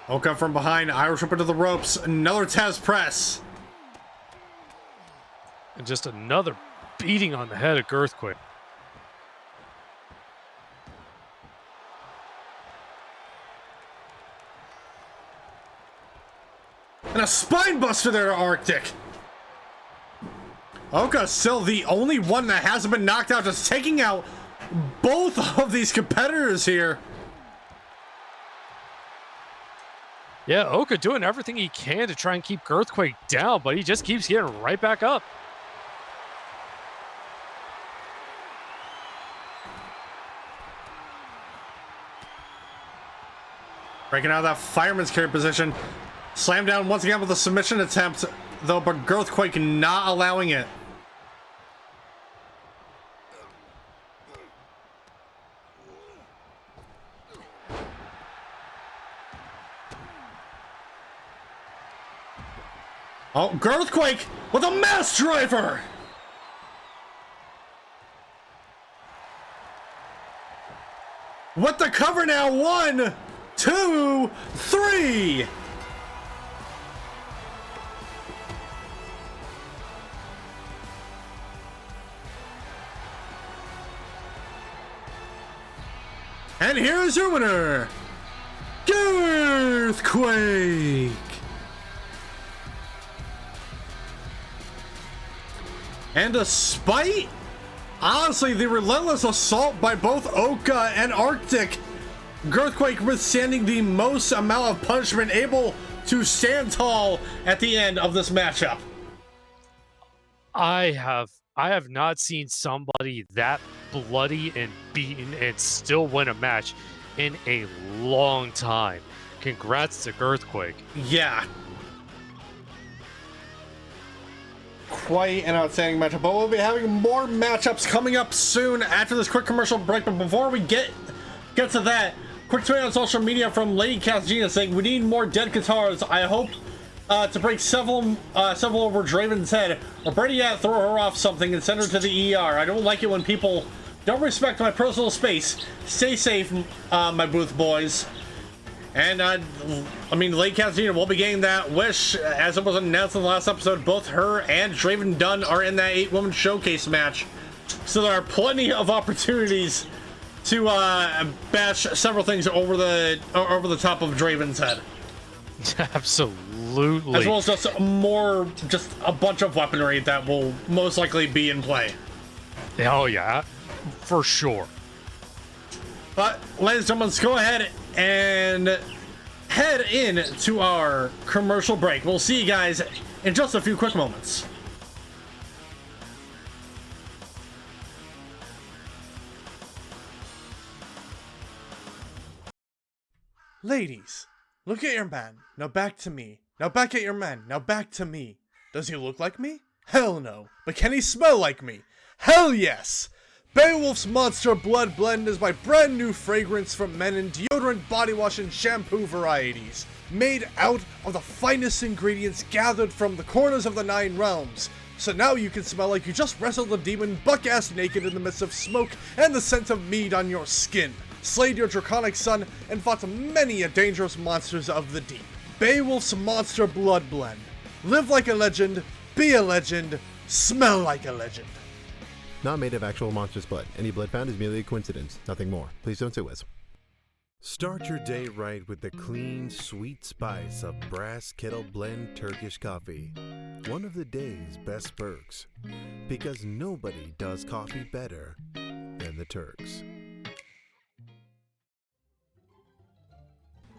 Oka from behind, Irish whip into the ropes. Another Taz press. And just another beating on the head of Girthquake. And a spine buster there to Arctic. Oka still the only one that hasn't been knocked out, just taking out both of these competitors here. Yeah, Oka doing everything he can to try and keep Girthquake down, but he just keeps getting right back up. Breaking out of that fireman's carry position. Slam down once again with a submission attempt, though, but Girthquake not allowing it. Oh, Girthquake with a mass driver! With the cover now, 1, 2, 3! And here is your winner, Girthquake! And despite, honestly, the relentless assault by both Oka and Arctic, Girthquake withstanding the most amount of punishment, able to stand tall at the end of this matchup. I have not seen somebody that bloody and beaten and still win a match in a long time. Congrats to Girthquake. Yeah. Quite an outstanding matchup, but we'll be having more matchups coming up soon after this quick commercial break. But before we get to that, quick tweet on social media from Lady Kathjina saying, "We need more dead guitars. I hope to break several over Draven's head, or better yet, throw her off something and send her to the ER. I don't like it when people don't respect my personal space. Stay safe, my booth boys." And I mean, Lady Kathjina will be getting that wish, as it was announced in the last episode. Both her and Draven Dunn are in that 8-woman showcase match, so there are plenty of opportunities to bash several things over the top of Draven's head. Absolutely. As well as just a bunch of weaponry that will most likely be in play. Oh yeah, for sure. But, ladies and gentlemen, let's go ahead and head in to our commercial break. We'll see you guys in just a few quick moments. Ladies, look at your man. Now back to me. Now back at your man. Now back to me. Does he look like me? Hell no. But can he smell like me? Hell yes! Beowulf's Monster Blood Blend is my brand new fragrance from men in deodorant, body wash, and shampoo varieties. Made out of the finest ingredients gathered from the corners of the 9 realms. So now you can smell like you just wrestled a demon buck-ass naked in the midst of smoke and the scent of mead on your skin. Slayed your draconic son, and fought many a dangerous monsters of the deep. Beowulf's Monster Blood Blend. Live like a legend, be a legend, smell like a legend. Not made of actual monster's blood. Any blood found is merely a coincidence, nothing more. Please don't sue us. Start your day right with the clean, sweet spice of Brass Kettle Blend Turkish coffee. One of the day's best perks. Because nobody does coffee better than the Turks.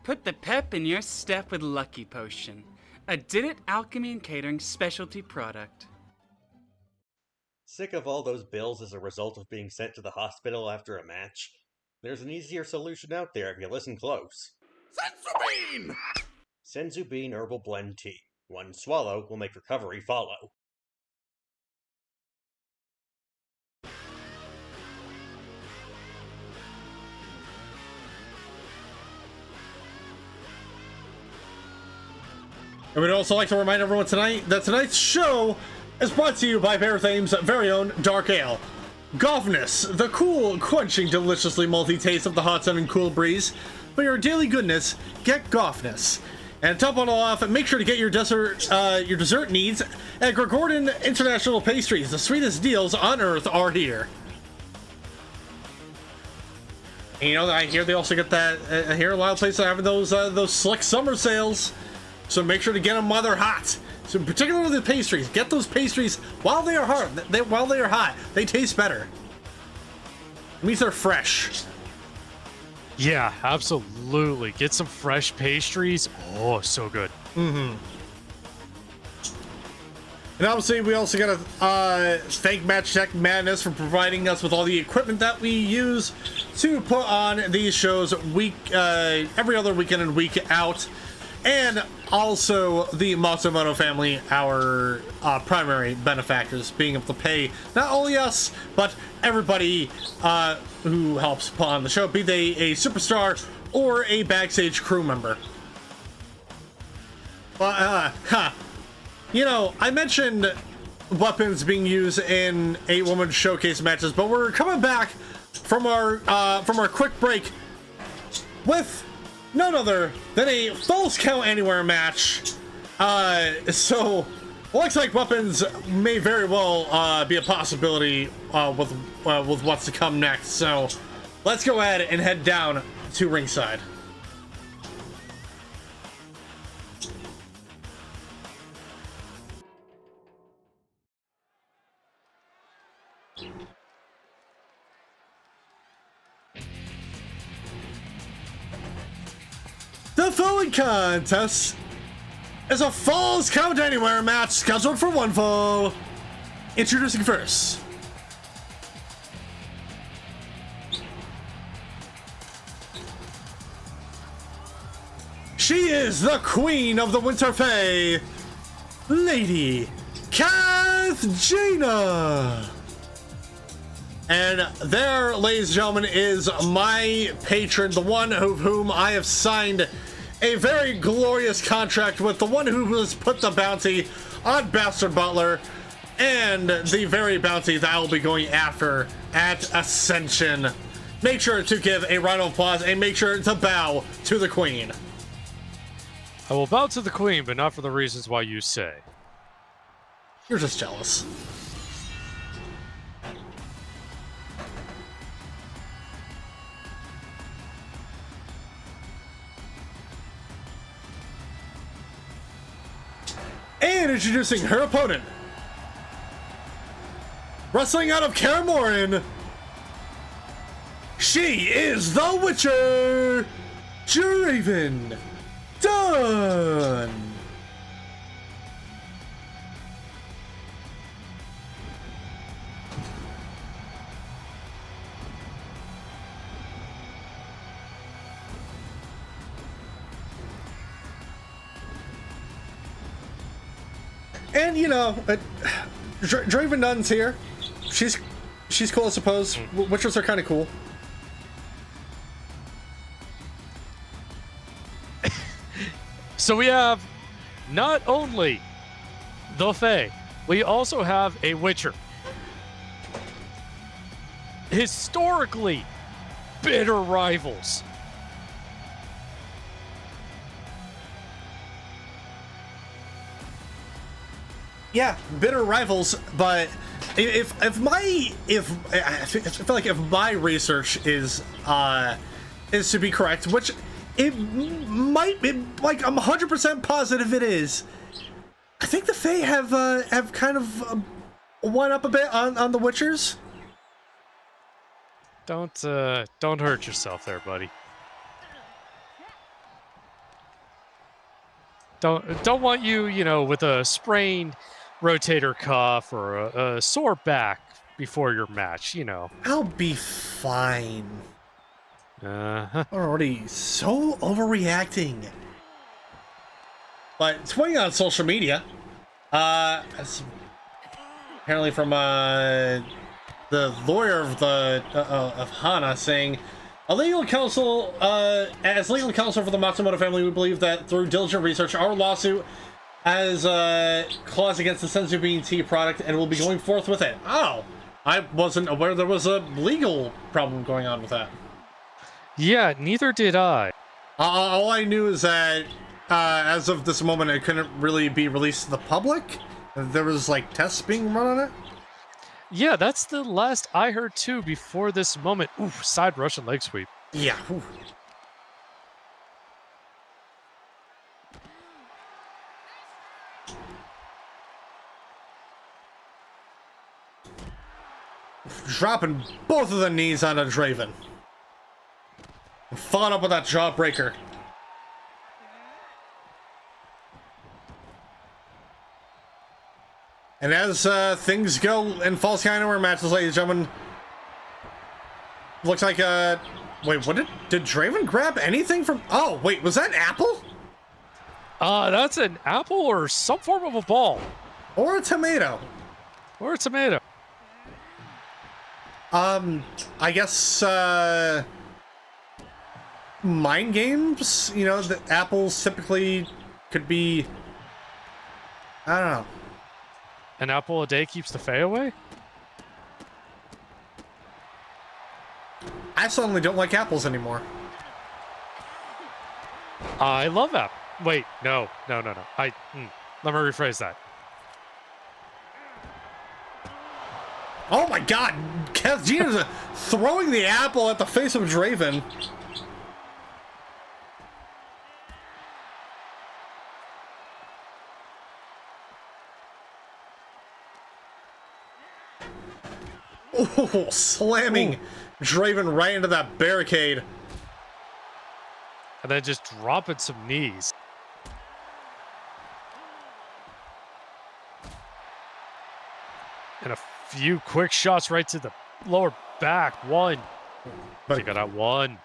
Put the pep in your step with Lucky Potion, a Did It Alchemy and Catering specialty product. Sick of all those bills as a result of being sent to the hospital after a match? There's an easier solution out there if you listen close. Senzu Bean! Senzu Bean Herbal Blend Tea. One swallow will make recovery follow. And we'd also like to remind everyone tonight that tonight's show is brought to you by Bearthame's very own Dark Ale. Goffness, the cool, quenching, deliciously malty taste of the hot sun and cool breeze. For your daily goodness, get Goffness. And to top it all off, make sure to get your dessert needs at Gregorian International Pastries. The sweetest deals on earth are here. And you know, I hear they also get that. I hear a lot of places are having those slick summer sales. So make sure to get them while they're hot. So particularly the pastries, get those pastries while they are hot. While they are hot, they taste better. It means they're fresh. Yeah, absolutely. Get some fresh pastries. Oh, so good. Mm-hmm. And obviously, we also got to thank Match Tech Madness for providing us with all the equipment that we use to put on these shows every other weekend and week out. And also the Matsumoto family, our primary benefactors, being able to pay not only us, but everybody who helps put on the show, be they a superstar or a backstage crew member. But, you know, I mentioned weapons being used in 8-woman showcase matches, but we're coming back from our quick break with none other than a false count anywhere match. So looks like weapons may very well be a possibility with what's to come next. So let's go ahead and head down to ringside. The following contest is a Falls Count Anywhere match scheduled for one fall. Introducing first, she is the queen of the Winter Fae, Lady Kathjina. And there, ladies and gentlemen, is my patron, the one of whom I have signed a very glorious contract with, the one who has put the bounty on Bastard Butler, and the very bounty that I will be going after at Ascension. Make sure to give a round of applause and make sure to bow to the queen. I will bow to the queen, but not for the reasons why you say. You're just jealous. And introducing her opponent, wrestling out of Karamorin, she is the Witcher, Draven, Dunn. And you know, Draven Dunn's here. She's cool, I suppose. Witchers are kind of cool. So we have not only the Fae, we also have a Witcher. Historically bitter rivals. Yeah, bitter rivals, but if I feel like if my research is to be correct, which it might be, like I'm 100% positive it is, I think the Fae have kind of won up a bit on the Witchers. Don't hurt yourself there, buddy. Don't want you, you know, with a sprained rotator cuff or a sore back before your match, you know. I'll be fine. Uh-huh. Already so overreacting. But tweeting on social media, apparently from the lawyer of of Hana saying, as legal counsel for the Matsumoto family, we believe that through diligent research, our lawsuit has a clause against the Senzu Bean Tea product and will be going forth with it. Oh, I wasn't aware there was a legal problem going on with that. Yeah, neither did I. All I knew is that as of this moment, it couldn't really be released to the public. There was like tests being run on it. Yeah, that's the last I heard too before this moment. Ooh, side Russian leg sweep. Yeah. Ooh. Dropping both of the knees on a Draven. Followed up with that jawbreaker. And as things go in Falls Count Anywhere matches, ladies and gentlemen, looks like wait, what did Draven grab anything from? Oh, wait, was that an apple? That's an apple or some form of a ball. Or a tomato. Or a tomato. I guess mind games, you know, the apples typically could be I don't know. An apple a day keeps the Fae away? I suddenly don't like apples anymore. I love apple. Wait, no. Let me rephrase that. Oh my god! Kathjina's throwing the apple at the face of Draven. Oh, slamming Draven right into that barricade. And then just dropping some knees. And a few quick shots right to the lower back. One. But Take out that one.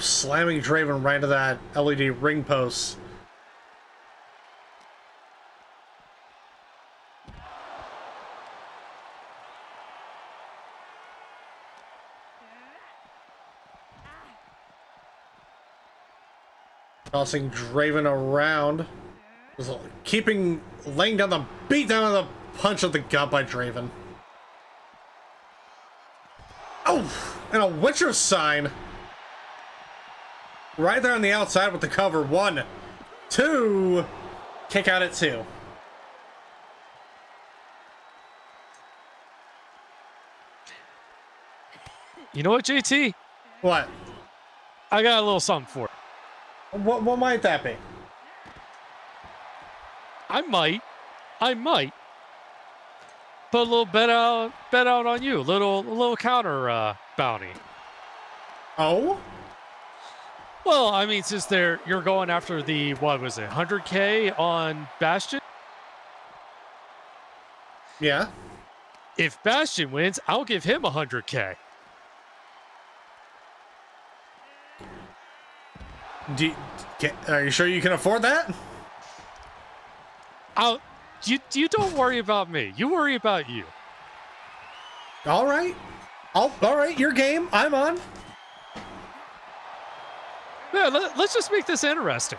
slamming Draven right into that LED ring post. Tossing Draven around. Just laying down the beat down of the punch of the gut by Draven. Oh! And a Witcher sign. Right there on the outside with the cover. 1, 2. Kick out at 2. You know what, JT? What? I got a little something for it. What might that be? I might put a little bet out on you. A little counter bounty. Oh? Well, I mean, since you're going after the, what was it, 100K on Bastion? Yeah. If Bastion wins, I'll give him 100K. Are you sure you can afford that? You don't worry about me. You worry about you. All right. All right, your game. I'm on. Yeah, let's just make this interesting.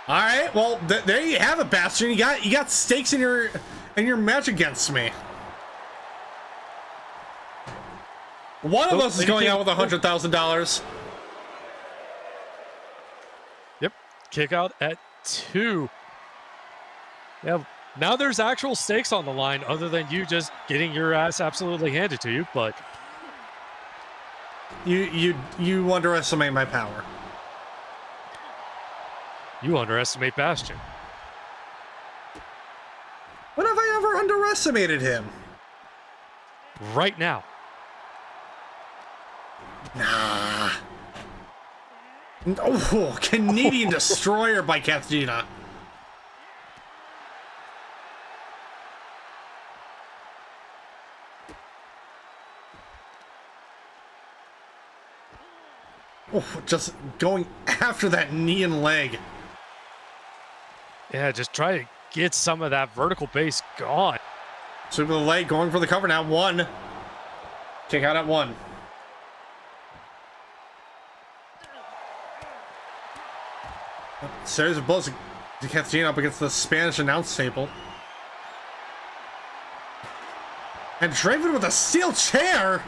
All right. Well, there you have it, Bastion. You got stakes in your match against me. One of us is going out with $100,000. Yep. Kick out at 2. Yeah. Now there's actual stakes on the line other than you just getting your ass absolutely handed to you, but you underestimate my power. You underestimate Bastion. When have I ever underestimated him? Right now. Nah. Oh, Canadian Destroyer by Kathjina. Oh, just going after that knee and leg. Yeah, just try to get some of that vertical base gone. Sweep of the leg, going for the cover now. 1. Kick out at 1. Series of blows to Kathjina up against the Spanish announce table. And Draven with a steel chair.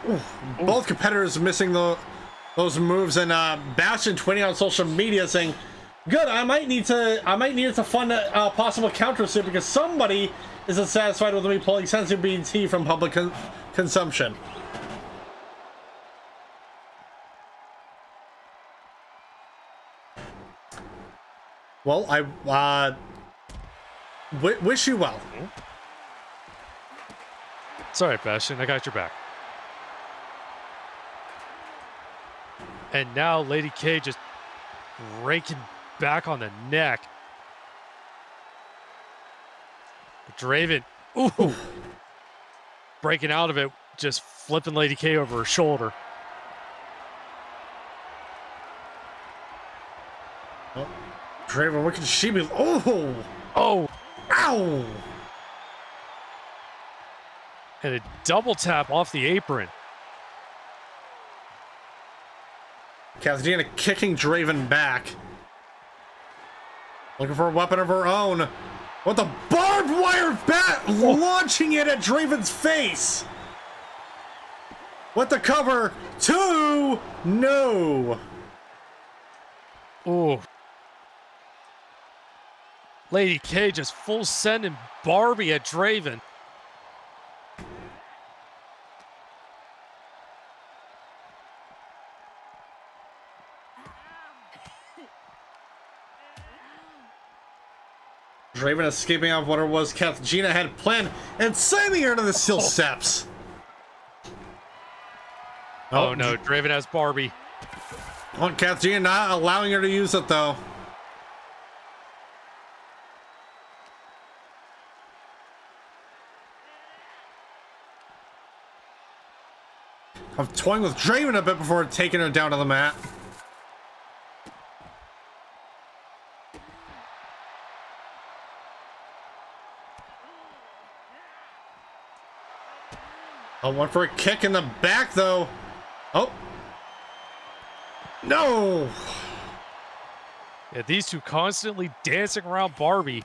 Ooh, both competitors missing those moves, and Bastion tweeting on social media saying, "Good, I might need to fund a possible counter suit because somebody isn't satisfied with me pulling sensitive BT from public consumption." Well, I wish you well. Sorry, Bastion, I got your back. And now Lady K just raking back on the neck. Draven, ooh, breaking out of it just flipping Lady K over her shoulder. Oh, Draven, what can she be? Oh! Oh! Ow! And a double tap off the apron. Kathjina kicking Draven back. Looking for a weapon of her own. With the barbed wire bat, launching it at Draven's face. With the cover, 2, no. Ooh. Lady K just full sending Barbie at Draven. Draven escaping off what it was Kathjina had planned and slamming her to the steel steps. Oh no, Draven has Barbie. Well, Kathjina not allowing her to use it though. I'm toying with Draven a bit before taking her down to the mat. I went for a kick in the back though. Oh. No. Yeah, these two constantly dancing around Barbie.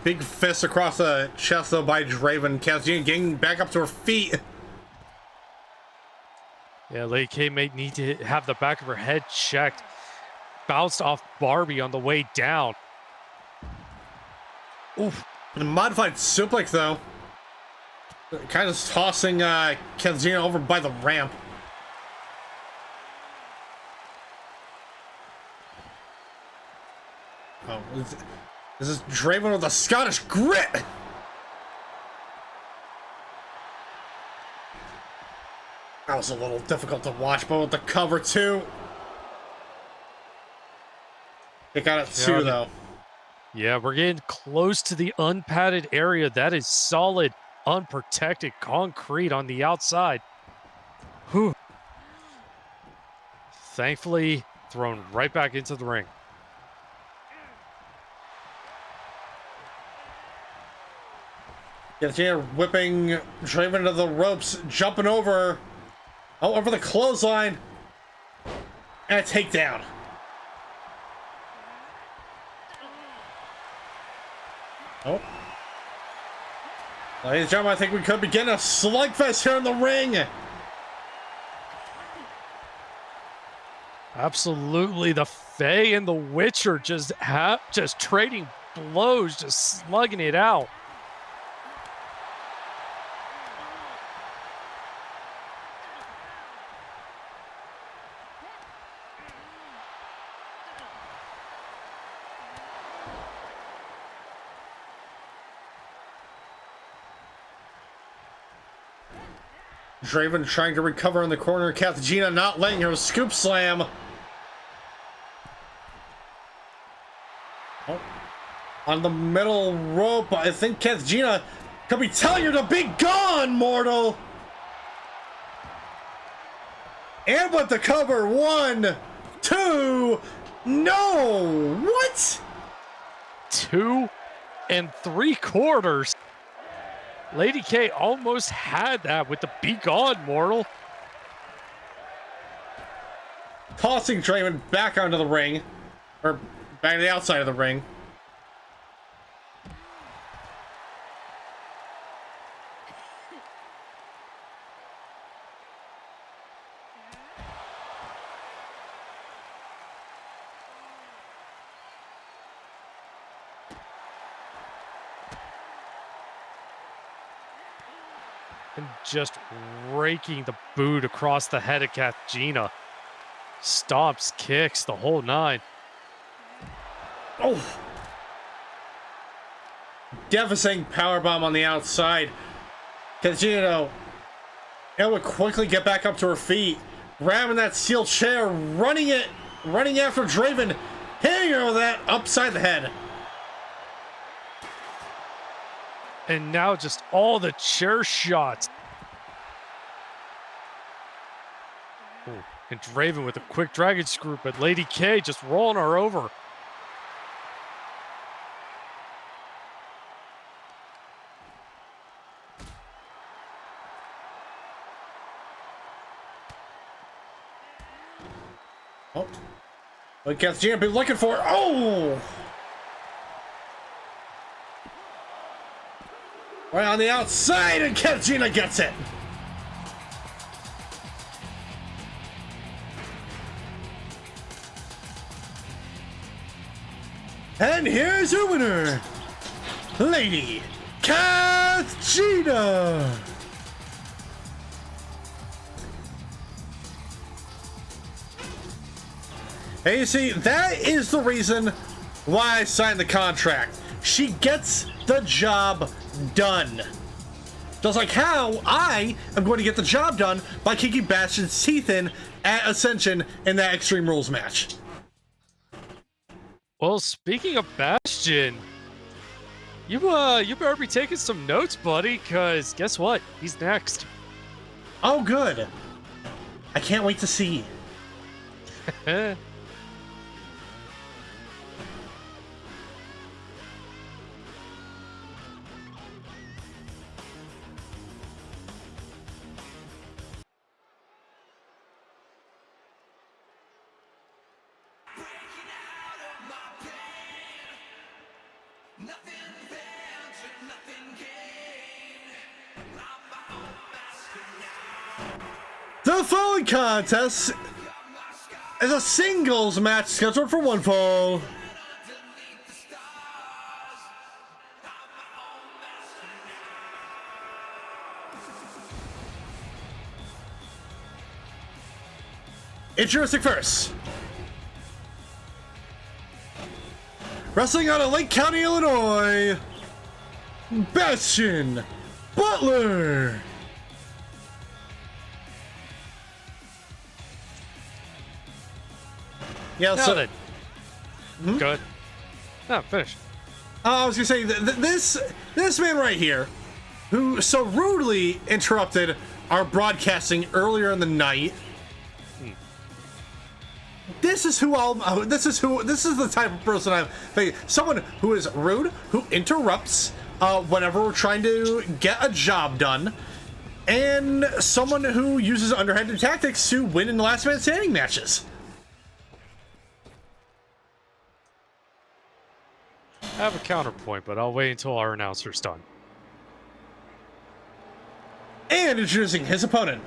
Big fist across the chest though by Draven. Kathjina getting back up to her feet. Yeah, Lady K may need to have the back of her head checked. Bounced off Barbie on the way down. Oof. The modified suplex though. Kind of tossing Kathjina over by the ramp. Oh, this is Draven with a Scottish grit. That was a little difficult to watch, but with the cover too. They got it too, though. Yeah, we're getting close to the unpadded area. That is solid, unprotected concrete on the outside. Whew. Thankfully, thrown right back into the ring. Kathjina whipping Draven into the ropes, jumping over. Oh, over the clothesline. And a takedown. Oh. Ladies and gentlemen, I think we could begin a slugfest here in the ring. Absolutely. The Fae and the Witch are just trading blows, just slugging it out. Draven trying to recover in the corner. Kathjina not letting her scoop slam. Oh. On the middle rope, I think Kathjina could be telling her to be gone, mortal. And with the cover, 1, 2, no! What? 2 3/4. Lady K almost had that with the "Be Gone, Mortal." Tossing Draven back onto the ring, or back to the outside of the ring. And just raking the boot across the head of Kathjina. Stomps, kicks, the whole 9. Oh! Devastating powerbomb on the outside. Kathjina able to quickly get back up to her feet. Grabbing that steel chair, running after Draven, hitting her with that upside the head. And now just all the chair shots. Ooh, and Draven with a quick dragon screw, but Lady K just rolling her over. Oh, what Kathjina been looking for? Oh! Right on the outside, and Kathjina gets it. And here's your winner, Lady Kathjina. Hey, you see, that is the reason why I signed the contract. She gets the job done. Just like how I am going to get the job done by kicking Bastion's teeth in at Ascension in that Extreme Rules match. Well, speaking of Bastion, you better be taking some notes, buddy, because guess what? He's next. Oh, good. I can't wait to see. The following contest is a singles match scheduled for one fall. Introducing first, wrestling out of Lake County, Illinois, Bastion Butler. Yeah, so then. Good. No, finish. I was gonna say this man right here, who so rudely interrupted our broadcasting earlier in the night. This is who I'll. This is the type of person I'm. Someone who is rude, who interrupts whenever we're trying to get a job done, and someone who uses underhanded tactics to win in the last man standing matches. I have a counterpoint, but I'll wait until our announcer's done. And introducing his opponent,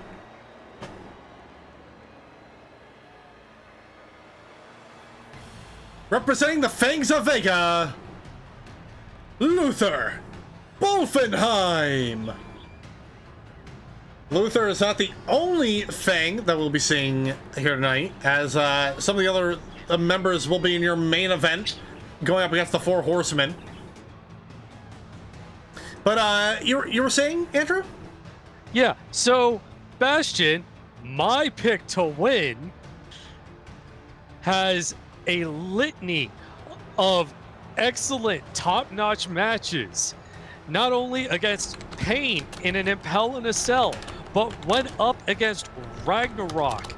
representing the Fangs of Vega, Luther Bolphonheim. Luther is not the only Fang that we'll be seeing here tonight, as some of the other members will be in your main event, going up against the 4 Horsemen. But you were saying, Andrew? Yeah, so Bastion, my pick to win, has a litany of excellent top-notch matches. Not only against Pain in an Impel in a Cell, but went up against Ragnarok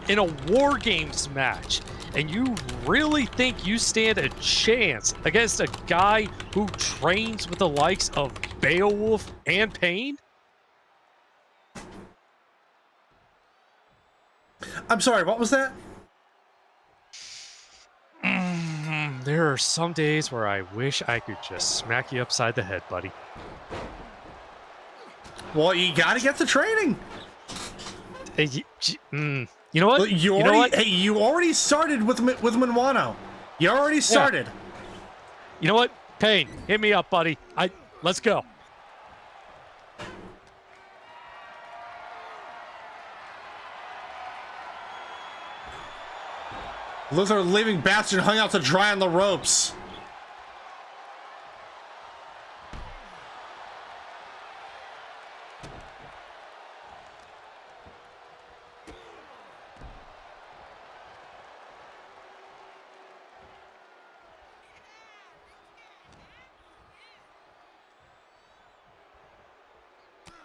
in a War Games match. And you really think you stand a chance against a guy who trains with the likes of Beowulf and Pain? I'm sorry, what was that? There are some days where I wish I could just smack you upside the head, buddy. Well, you gotta get the training. You know what? Well, you already, hey, you already started with Manwano. You already started. Yeah. You know what? Pain, hit me up, buddy. Let's go. Luther leaving Bastion hung out to dry on the ropes.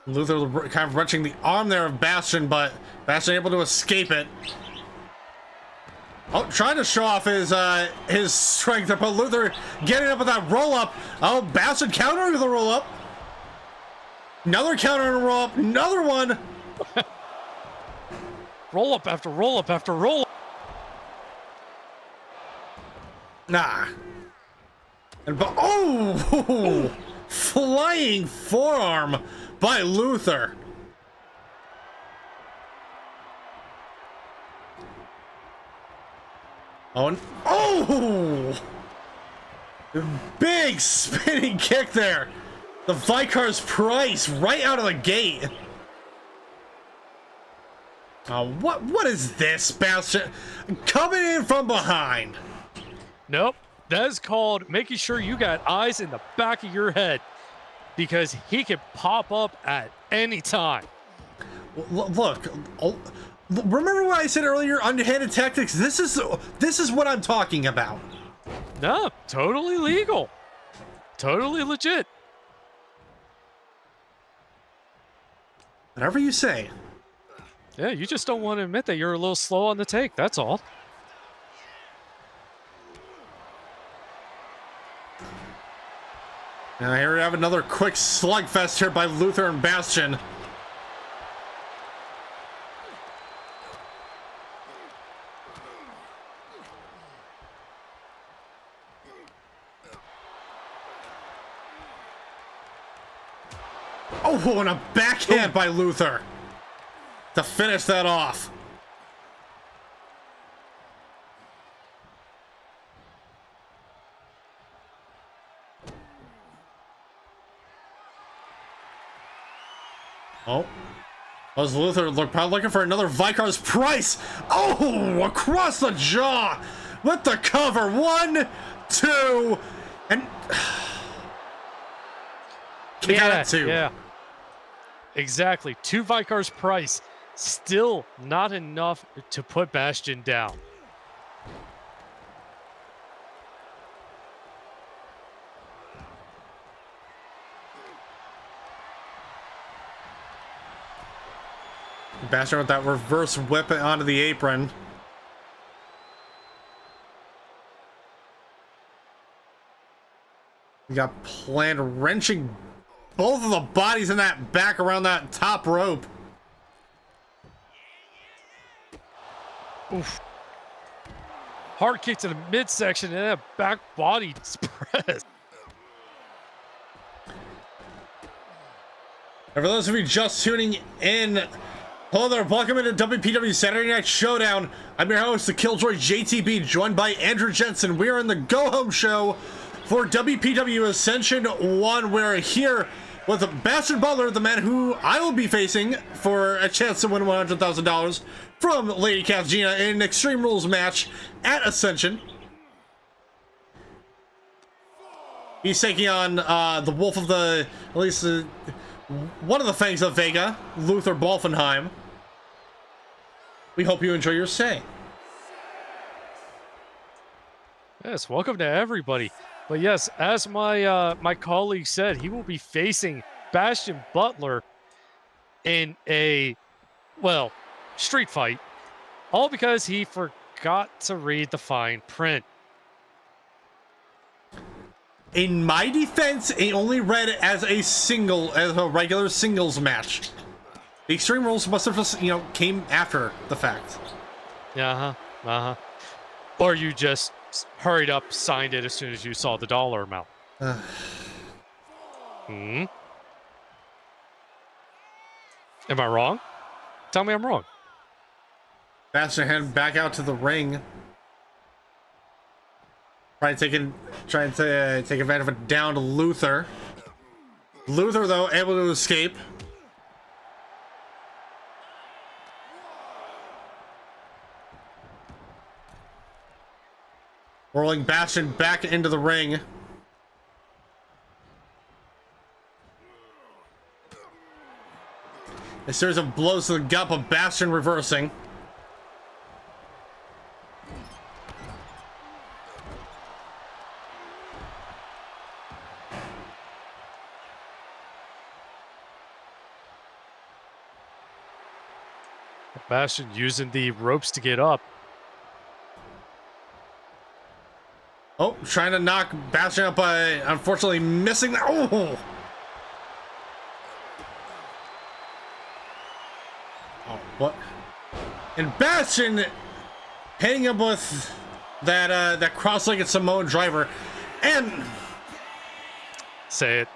Luther kind of wrenching the arm there of Bastion, but Bastion able to escape it. Oh, trying to show off his strength there, but Luther getting up with that roll-up. Oh, Bastion countering the roll-up. Another counter and roll-up. Another one. Roll-up after roll-up after roll-up. Nah. And oh, flying forearm by Luther. Oh, and oh! Big spinning kick there. The Vicar's Price right out of the gate. What is this, Bastion? Coming in from behind. Nope. That is called making sure you got eyes in the back of your head, because he can pop up at any time. Look, remember what I said earlier? Underhanded tactics. This is what I'm talking about. No, totally legal. Totally legit. Whatever you say. Yeah, you just don't want to admit that you're a little slow on the take. That's all. Now here we have another quick slugfest here by Luther and Bastion. Oh, and a backhand by Luther to finish that off. Oh, was Luther probably looking for another Vicar's Price? Oh, across the jaw with the cover. 1, 2, and kick out at 2. Yeah, exactly. 2 Vicar's Price, still not enough to put Bastion down. Bastion with that reverse whip onto the apron. We got planned wrenching both of the bodies in that back around that top rope. Oof. Hard kick to the midsection and then a back body press. And for those of you just tuning in, hello there, welcome into WPW Saturday Night Showdown. I'm your host, the Killjoy JTB, joined by Andrew Jensen. We are in the go-home show for WPW Ascension 1. We're here with Bastion Butler, the man who I will be facing for a chance to win $100,000 from Lady Kathjina in an Extreme Rules match at Ascension. He's taking on the Wolf of the, at least one of the Fangs of Vega, Luther Bolphonheim. We hope you enjoy your stay. Yes, welcome to everybody. But yes, as my my colleague said, he will be facing Bastion Butler in a, well, street fight, all because he forgot to read the fine print. In my defense, it only read it as a regular singles match. The Extreme Rules must have just, came after the fact. Or you just hurried up, signed it as soon as you saw the dollar amount. Am I wrong? Tell me I'm wrong. Bastion head back out to the ring. Trying to take advantage of it down to Luther. Luther, though, able to escape. Rolling Bastion back into the ring. A series of blows to the gut, but Bastion reversing. Bastion using the ropes to get up. Oh, trying to knock Bastion up by unfortunately missing that. Oh! Oh, what? And Bastion hitting him with that cross-legged Samoan driver, and say it.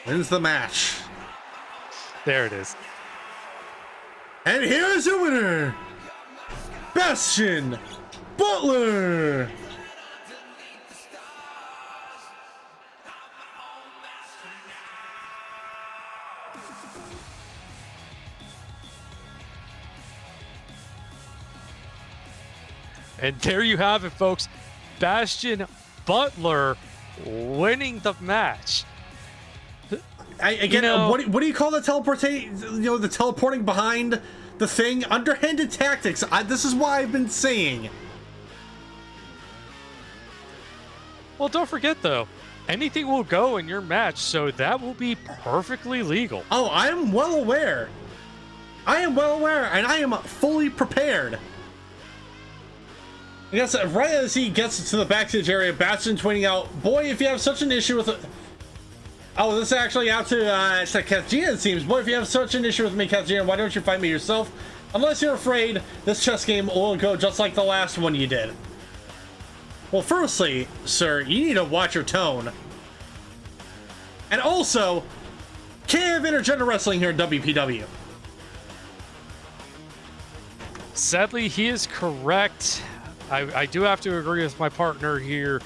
Wins the match. There it is. And here's your winner, Bastion Butler. And there you have it, folks. Bastion Butler winning the match. Again, what do you call the teleporting? The teleporting behind the thing, underhanded tactics. This is why I've been saying. Well, don't forget though, anything will go in your match, so that will be perfectly legal. Oh, I am well aware. I am well aware, and I am fully prepared. I guess right as he gets to the backstage area, Bastion tweeting out, "Boy, if you have such an issue with it." Oh, this is actually out to Kathjina, it seems. Boy, if you have such an issue with me, Kathjina, why don't you fight me yourself? Unless you're afraid this chess game will go just like the last one you did. Well, firstly, sir, you need to watch your tone. And also, can't have intergender wrestling here in WPW. Sadly, he is correct. I do have to agree with my partner here.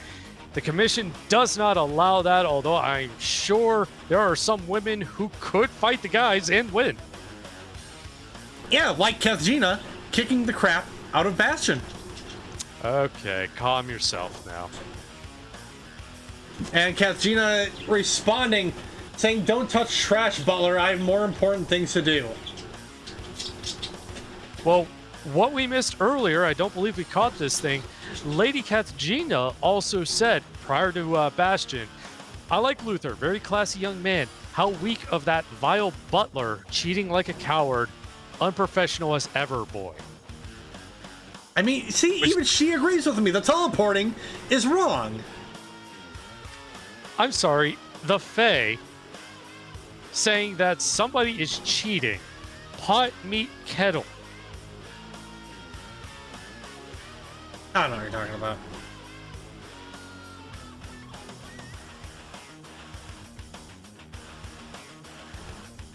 The commission does not allow that, although I'm sure there are some women who could fight the guys and win. Yeah, like Kathjina kicking the crap out of Bastion. Okay, calm yourself now. And Kathjina responding, saying, "Don't touch trash, Butler. I have more important things to do." Well, what we missed earlier, I don't believe we caught this thing. Lady Kathjina also said prior to Bastion, "I like Luther, very classy young man. How weak of that vile Butler, cheating like a coward, unprofessional as ever, boy." I mean, see, even she agrees with me. The teleporting is wrong. I'm sorry, the Fae saying that somebody is cheating. Pot, meat, kettle. I don't know what you're talking about.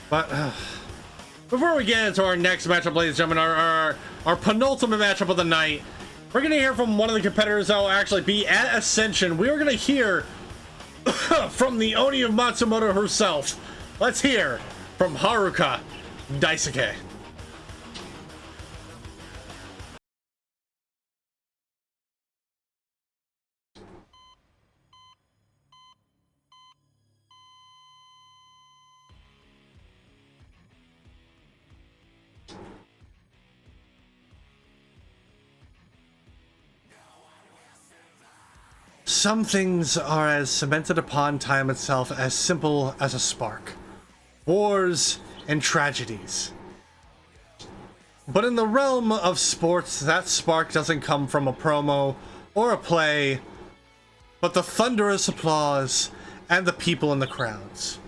But before we get into our next matchup, ladies and gentlemen, our penultimate matchup of the night, we're going to hear from one of the competitors that will actually be at Ascension. We are going to hear from the Oni of Matsumoto herself. Let's hear from Haruka Daisuke. Some things are as cemented upon time itself, as simple as a spark. Wars and tragedies. But in the realm of sports, that spark doesn't come from a promo or a play, but the thunderous applause and the people in the crowds.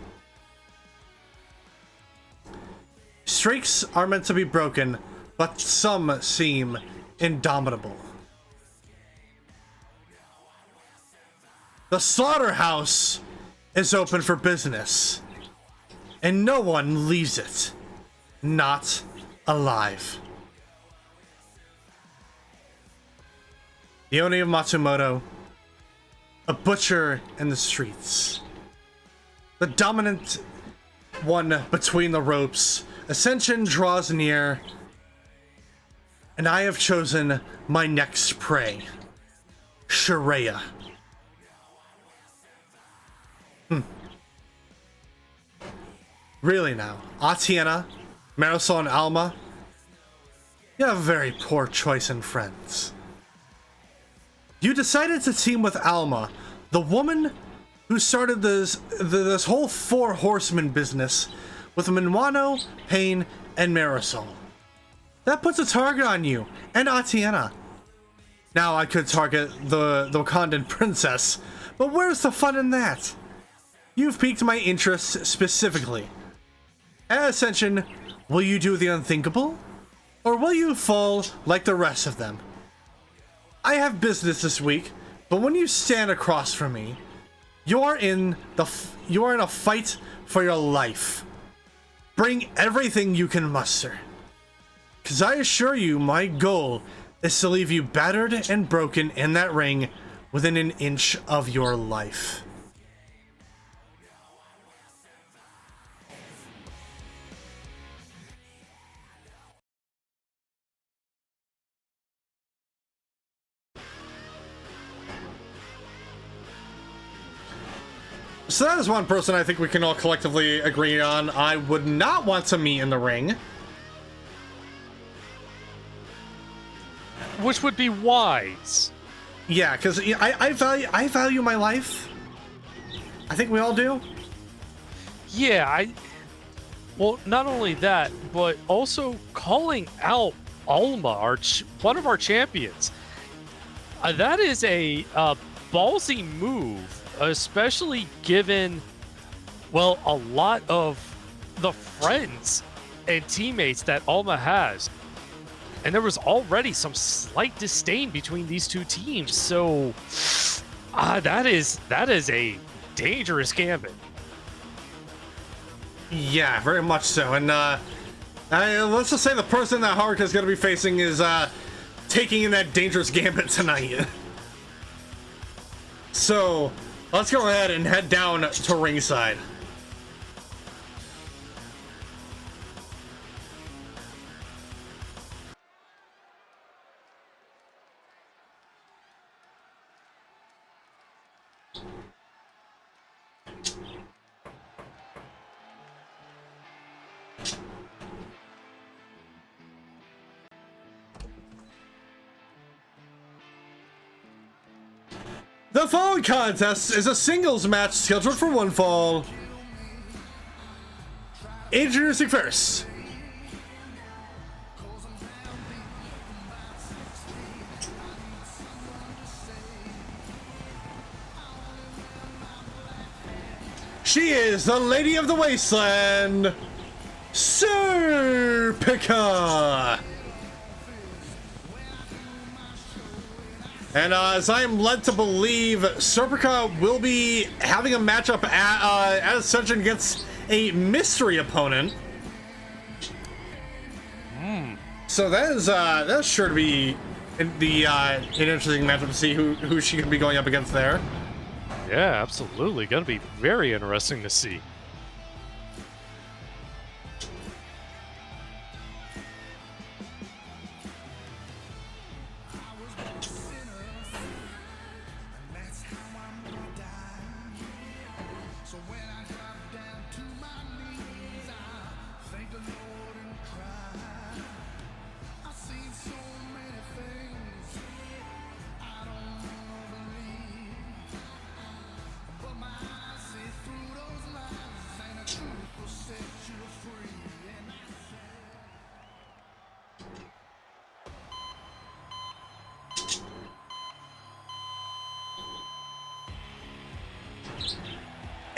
Streaks are meant to be broken, but some seem indomitable. The slaughterhouse is open for business, and no one leaves it, not alive. The Oni of Matsumoto, a butcher in the streets. The dominant one between the ropes. Ascension draws near, and I have chosen my next prey, Shuria. Really now, Atiena, Marisol, and Alma, you have a very poor choice in friends. You decided to team with Alma, the woman who started this whole 4 horsemen business with Minuano, Pain, and Marisol. That puts a target on you, and Atiena. Now I could target the Wakandan princess, but where's the fun in that? You've piqued my interest specifically. At Ascension, will you do the unthinkable? Or will you fall like the rest of them? I have business this week, but when you stand across from me, you are in a fight for your life. Bring everything you can muster. 'Cause I assure you, my goal is to leave you battered and broken in that ring within an inch of your life. So that is one person I think we can all collectively agree on. I would not want to meet in the ring. Which would be wise. Yeah, because I value my life. I think we all do. Yeah, well, not only that, but also calling out Alma, one of our champions. That is a ballsy move, especially given, well, a lot of the friends and teammates that Alma has. And there was already some slight disdain between these two teams, so that is a dangerous gambit. Yeah, very much so. And let's just say the person that Haruka is going to be facing is taking in that dangerous gambit tonight. So let's go ahead and head down to ringside. The following contest is a singles match scheduled for one fall. Introducing first, she is the Lady of the Wasteland, Serpica. And as I am led to believe, Serpica will be having a matchup at Ascension against a mystery opponent. So that's sure to be an interesting matchup to see who she could be going up against there. Yeah, absolutely. Gonna be very interesting to see.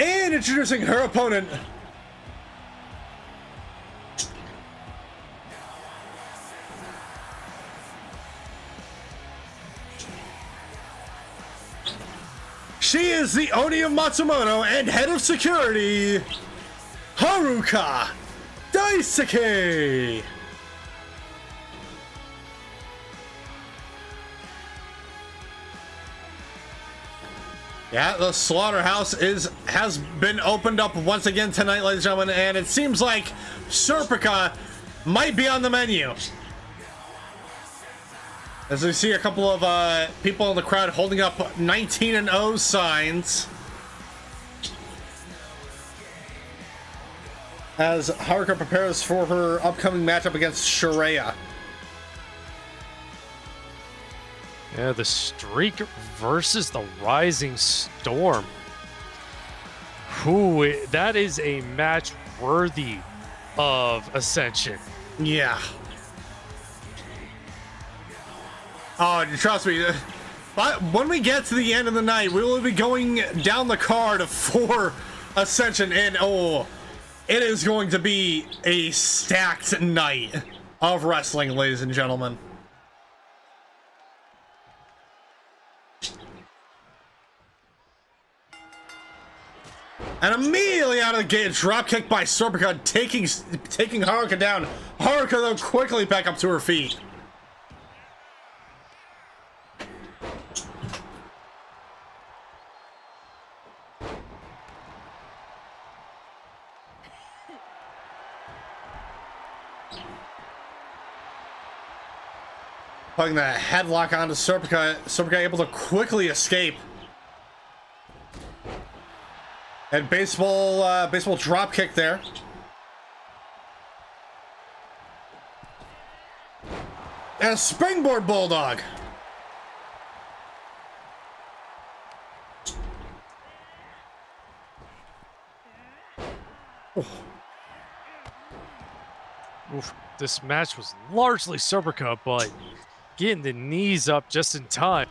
And introducing her opponent, she is the Oni of Matsumoto and head of security, Haruka Daisuke. Yeah, the slaughterhouse has been opened up once again tonight, ladies and gentlemen, and it seems like Serpica might be on the menu. As we see a couple of people in the crowd holding up 19-0 signs. As Haruka prepares for her upcoming matchup against Shuria. Yeah, the Streak versus the Rising Storm. Ooh, that is a match worthy of Ascension. Yeah. Oh, trust me. But when we get to the end of the night, we will be going down the card for Ascension, and oh, it is going to be a stacked night of wrestling, ladies and gentlemen. And immediately out of the gate, drop kick by Serpica, taking Haruka down. Haruka though quickly back up to her feet. Putting the headlock onto Serpica. Serpica able to quickly escape. And baseball drop kick there. And a springboard bulldog. Oof, this match was largely Serpica, but getting the knees up just in time.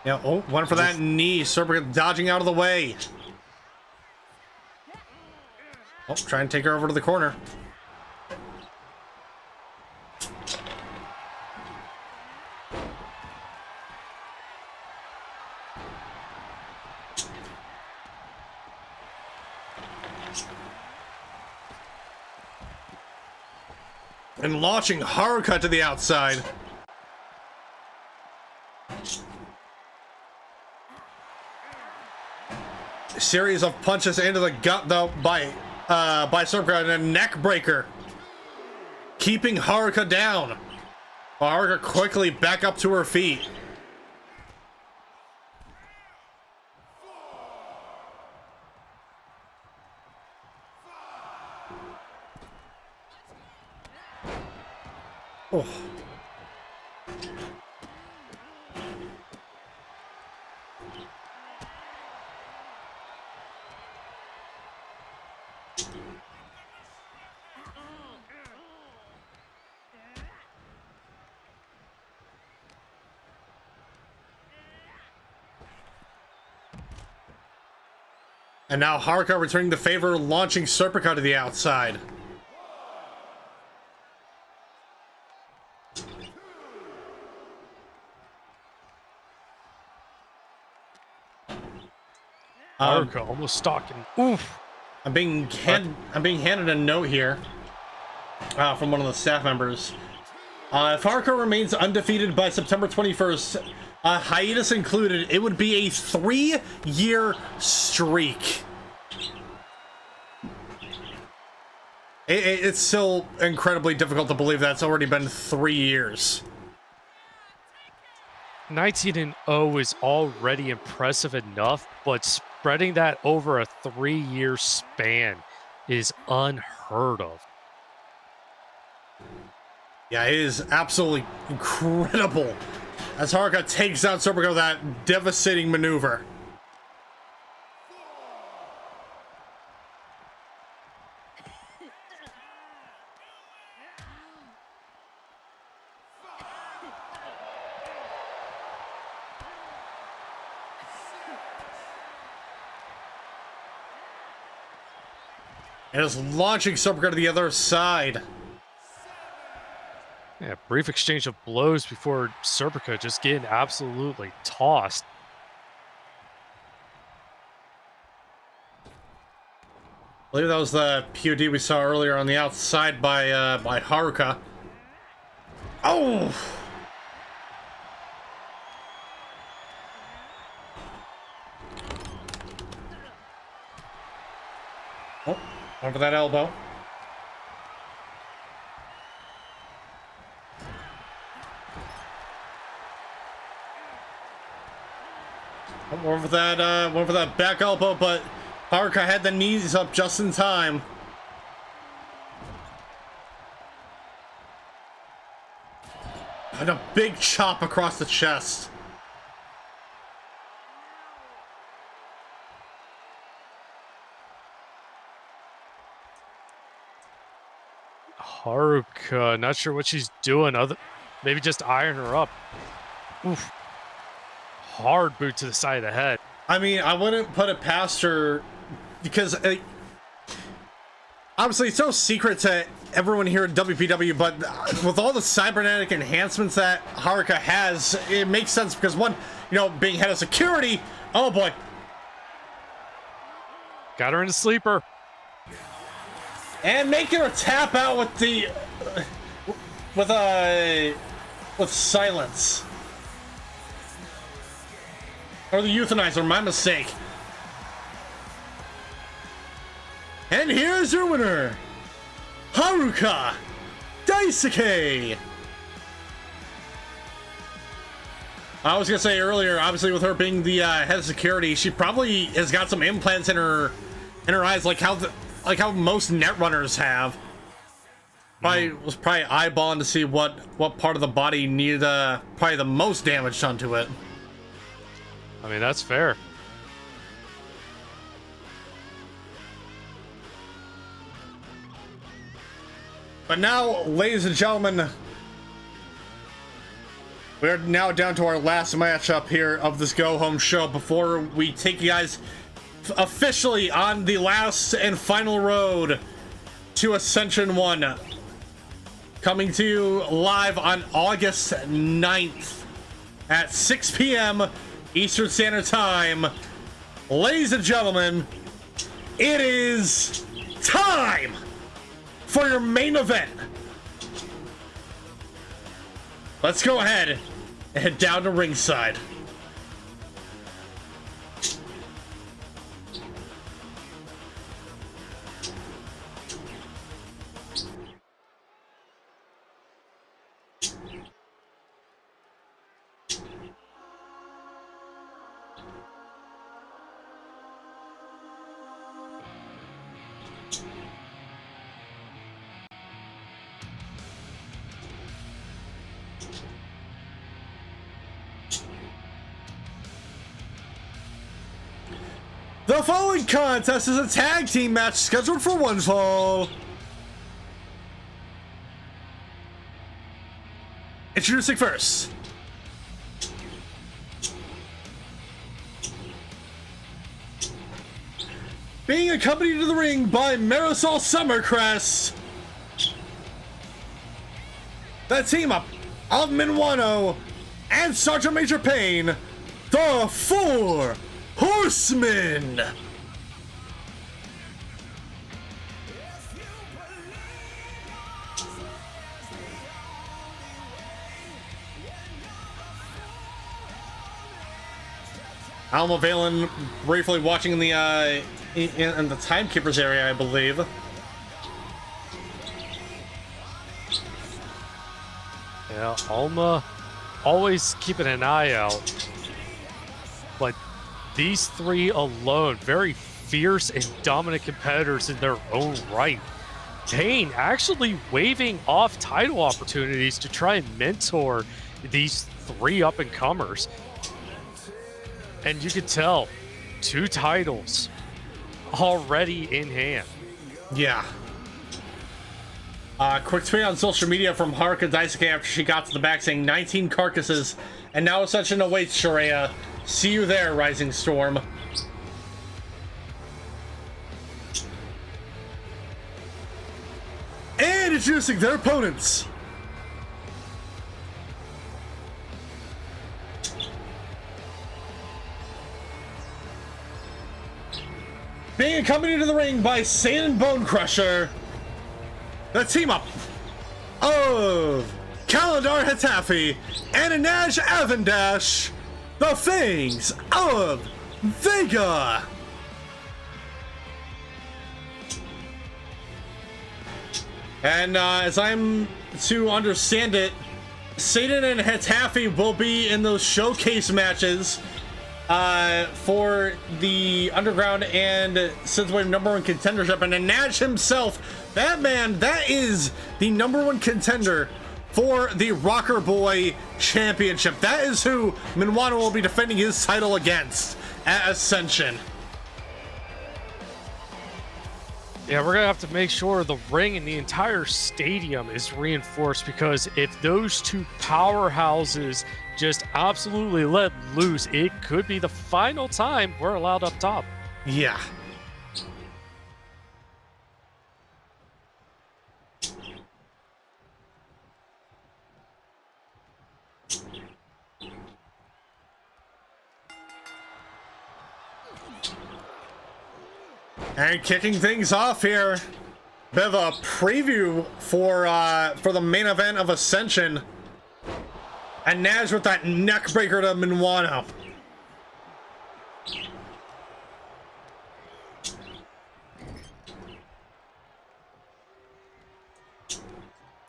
Yeah, oh, went for that knee. Serpica dodging out of the way. Oh, try and take her over to the corner. And launching Haruka to the outside. A series of punches into the gut though by Serpica, and a neck breaker, keeping Haruka down. Haruka quickly back up to her feet. Oh. And now Haruka returning the favor, launching Serpica to the outside. Haruka almost stalking. Oof. I'm being handed a note here from one of the staff members. If Haruka remains undefeated by September 21st, hiatus included, it would be a 3-year streak. It's still incredibly difficult to believe that's already been 3 years. 19-0 is already impressive enough, but spreading that over a 3-year span is unheard of. Yeah, it is absolutely incredible as Haruka takes out Serpica with that devastating maneuver. And is launching Serpica to the other side. Yeah, brief exchange of blows before Serpica just getting absolutely tossed. I believe that was the POD we saw earlier on the outside by Haruka. Oh! Oh, over that elbow. One for that back elbow, but Haruka had the knees up just in time. And a big chop across the chest. Haruka, not sure what she's doing. Maybe just iron her up. Oof. Hard boot to the side of the head. I mean, I wouldn't put it past her because obviously it's no secret to everyone here at WPW, but with all the cybernetic enhancements that Haruka has, it makes sense because one, you know, being head of security, oh boy. Got her in a sleeper. And making her tap out with the, with silence. Or the euthanizer, my mistake. And here's your winner, Haruka Daisuke. I was gonna say earlier, obviously with her being the head of security, she probably has got some implants in her eyes, like how most net runners have. Was probably eyeballing to see what part of the body needed probably the most damage done to it. I mean, that's fair. But now, ladies and gentlemen, we're now down to our last matchup here of this go-home show before we take you guys officially on the last and final road to Ascension 1. Coming to you live on August 9th at 6 p.m. Eastern Standard Time. Ladies and gentlemen, it is time for your main event. Let's go ahead and head down to ringside. The following contest is a tag team match scheduled for one fall. Introducing first, being accompanied to the ring by Marisol Summercrest, the team up of Minuano and Sergeant Major Payne, the Four Horsemen. Alma Valen briefly watching in the in the timekeepers area, I believe. Yeah, Alma always keeping an eye out. But these three alone, very fierce and dominant competitors in their own right. Payne actually waving off title opportunities to try and mentor these three up-and-comers. And you could tell, 2 titles already in hand. Yeah. Quick tweet on social media from Haruka Daisuke after she got to the back saying 19 carcasses, and now Ascension awaits, Shuria. See you there, Rising Storm. And introducing their opponents. Being accompanied to the ring by Satan Bone Crusher, the team up of Kalendar Hitafi and Inaj Avandash, the Fangs of Vega. And as I'm to understand it, Satan and Hitafi will be in those showcase matches for the Underground and Synthwave #1 contendership. And Inaj himself, that man, that is the #1 contender for the Rocker Boy Championship. That is who Minuano will be defending his title against at Ascension. Yeah, we're gonna have to make sure the ring and the entire stadium is reinforced, because if those two powerhouses just absolutely let loose, it could be the final time we're allowed up top. Yeah. And kicking things off here, bit of a preview for the main event of Ascension. And Naj with that neckbreaker to Minwano.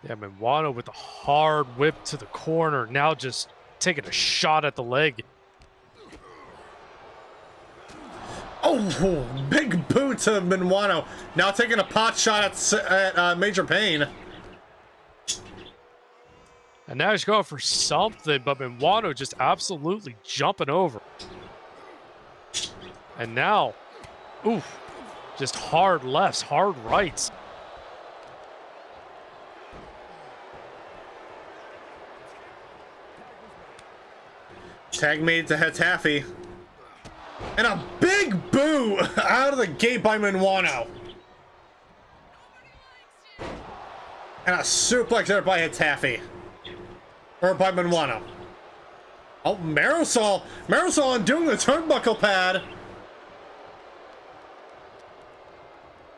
Yeah, Minwano with a hard whip to the corner, now just taking a shot at the leg. Oh, big boot to Minwano. Now taking a pot shot at Major Pain. And now he's going for something, but Minwano just absolutely jumping over. And now, oof, just hard lefts, hard rights. Tag made to Hetafe. And a big boo out of the gate by Minwano. And a suplex there by Hetafe. Or by Minwano. Oh, Marisol. Marisol undoing the turnbuckle pad.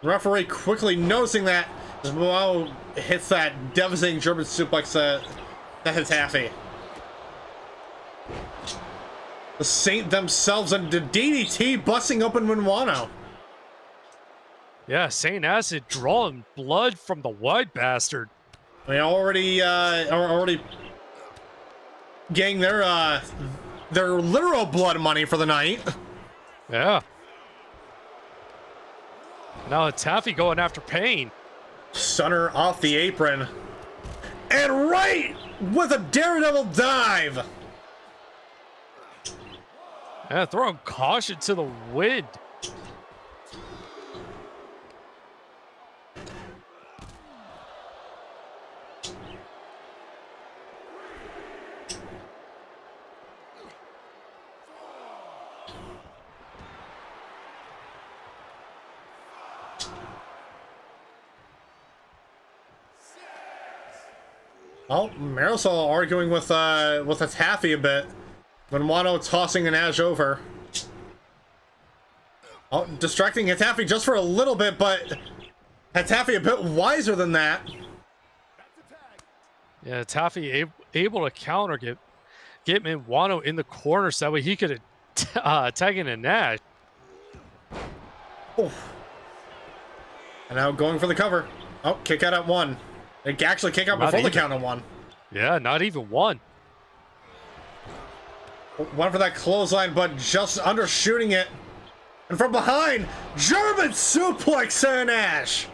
Referee quickly noticing that. Minwano hits that devastating German suplex to Hetafe. The Saint themselves and the DDT busting open Minwano. Yeah, Saint Acid drawing blood from the white bastard. They already are already getting their literal blood money for the night. Yeah. Now Taffy going after Pain. Stunner off the apron. And right with a daredevil dive. Yeah, throwing caution to the wind. Oh, Marisol arguing with a Taffy a bit. Minwano tossing an Ash over. Oh, distracting Hetafe just for a little bit, but Hetafe a bit wiser than that. Yeah, Taffy able to counter, get Minwano in the corner so that way he could tag in a Nash. Oh. And now going for the cover. Oh, kick out at one. They actually kick out before the count on one. Yeah, not even one. One for that clothesline, but just undershooting it. And from behind, German suplex to Nash.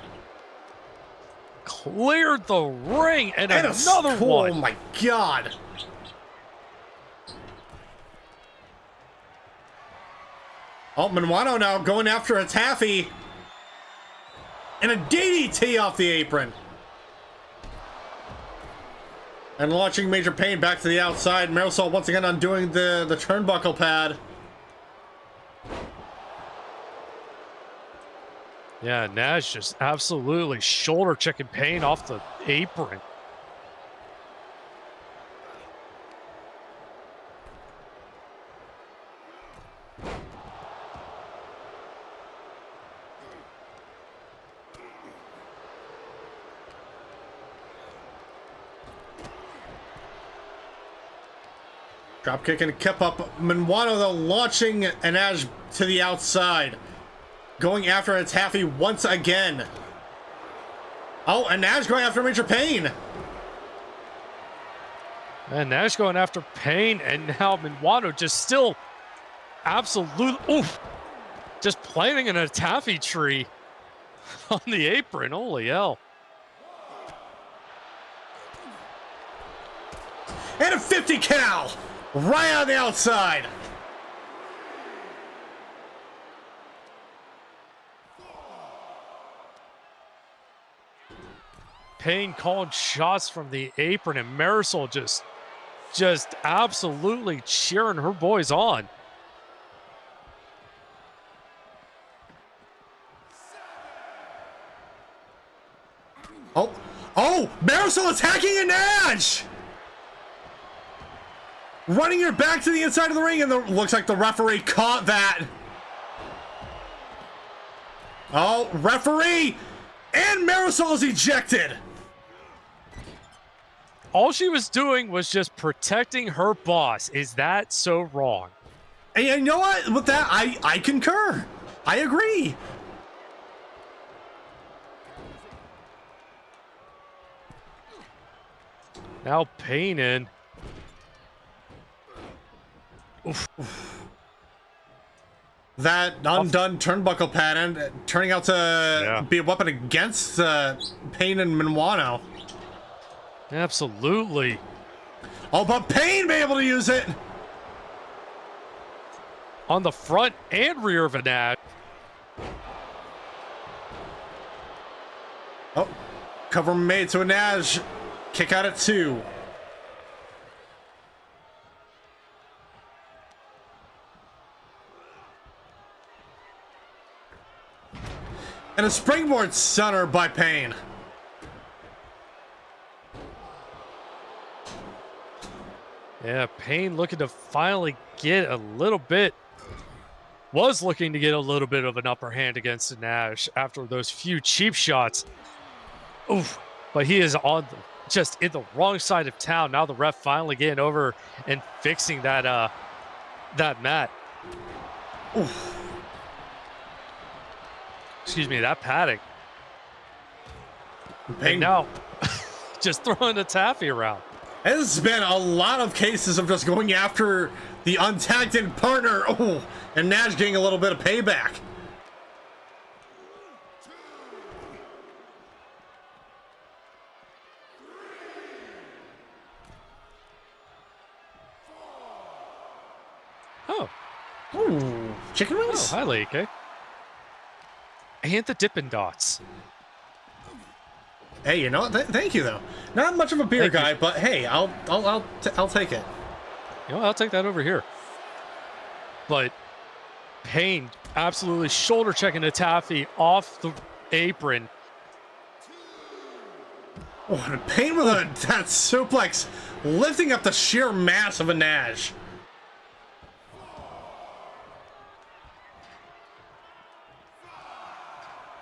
Cleared the ring, and another one. Oh my god. Oh, Minwano now going after a Taffy. And a DDT off the apron. And launching Major Pain back to the outside. Marisol once again undoing the turnbuckle pad. Yeah, Nash just absolutely shoulder checking Pain off the apron. Dropkick and kept up. Minwano though launching an Ash to the outside. Going after a Taffy once again. Oh, and Nash going after Major Pain. And Nash going after Pain, and now Minwano just still absolute oof. Just planting in a taffy tree on the apron. Holy hell. And a 50 cal right on the outside. Payne calling shots from the apron, and Marisol just absolutely cheering her boys on. Oh, Marisol attacking a Nash! Running her back to the inside of the ring, and looks like the referee caught that. Oh, referee! And Marisol is ejected! All she was doing was just protecting her boss. Is that so wrong? And you know what? With that, I concur. I agree. Now Payne in. Oof. That undone turnbuckle pattern turning out to be a weapon against Payne and Minuano. Absolutely. Oh, but Payne be able to use it. On the front and rear of a Nash. Oh, cover made to a Nash. Kick out at 2. And a springboard stunner by Payne. Yeah, Payne looking to finally get a little bit. Was looking to get a little bit of an upper hand against the Nash after those few cheap shots. Oof. But he is just in the wrong side of town. Now the ref finally getting over and fixing that that mat. Oof. Excuse me, that padding. Payne. And now just throwing the taffy around. There's been a lot of cases of just going after the untagged partner. Oh, and Nash getting a little bit of payback. Oh. Ooh, chicken wings? Oh, hi, Leike. And the Dippin' Dots. Hey, you know what? Thank you, though. Not much of a beer guy, but hey, I'll take it. You know, I'll take that over here. But Payne absolutely shoulder checking the taffy off the apron. Oh, and Payne with that suplex, lifting up the sheer mass of a Nash.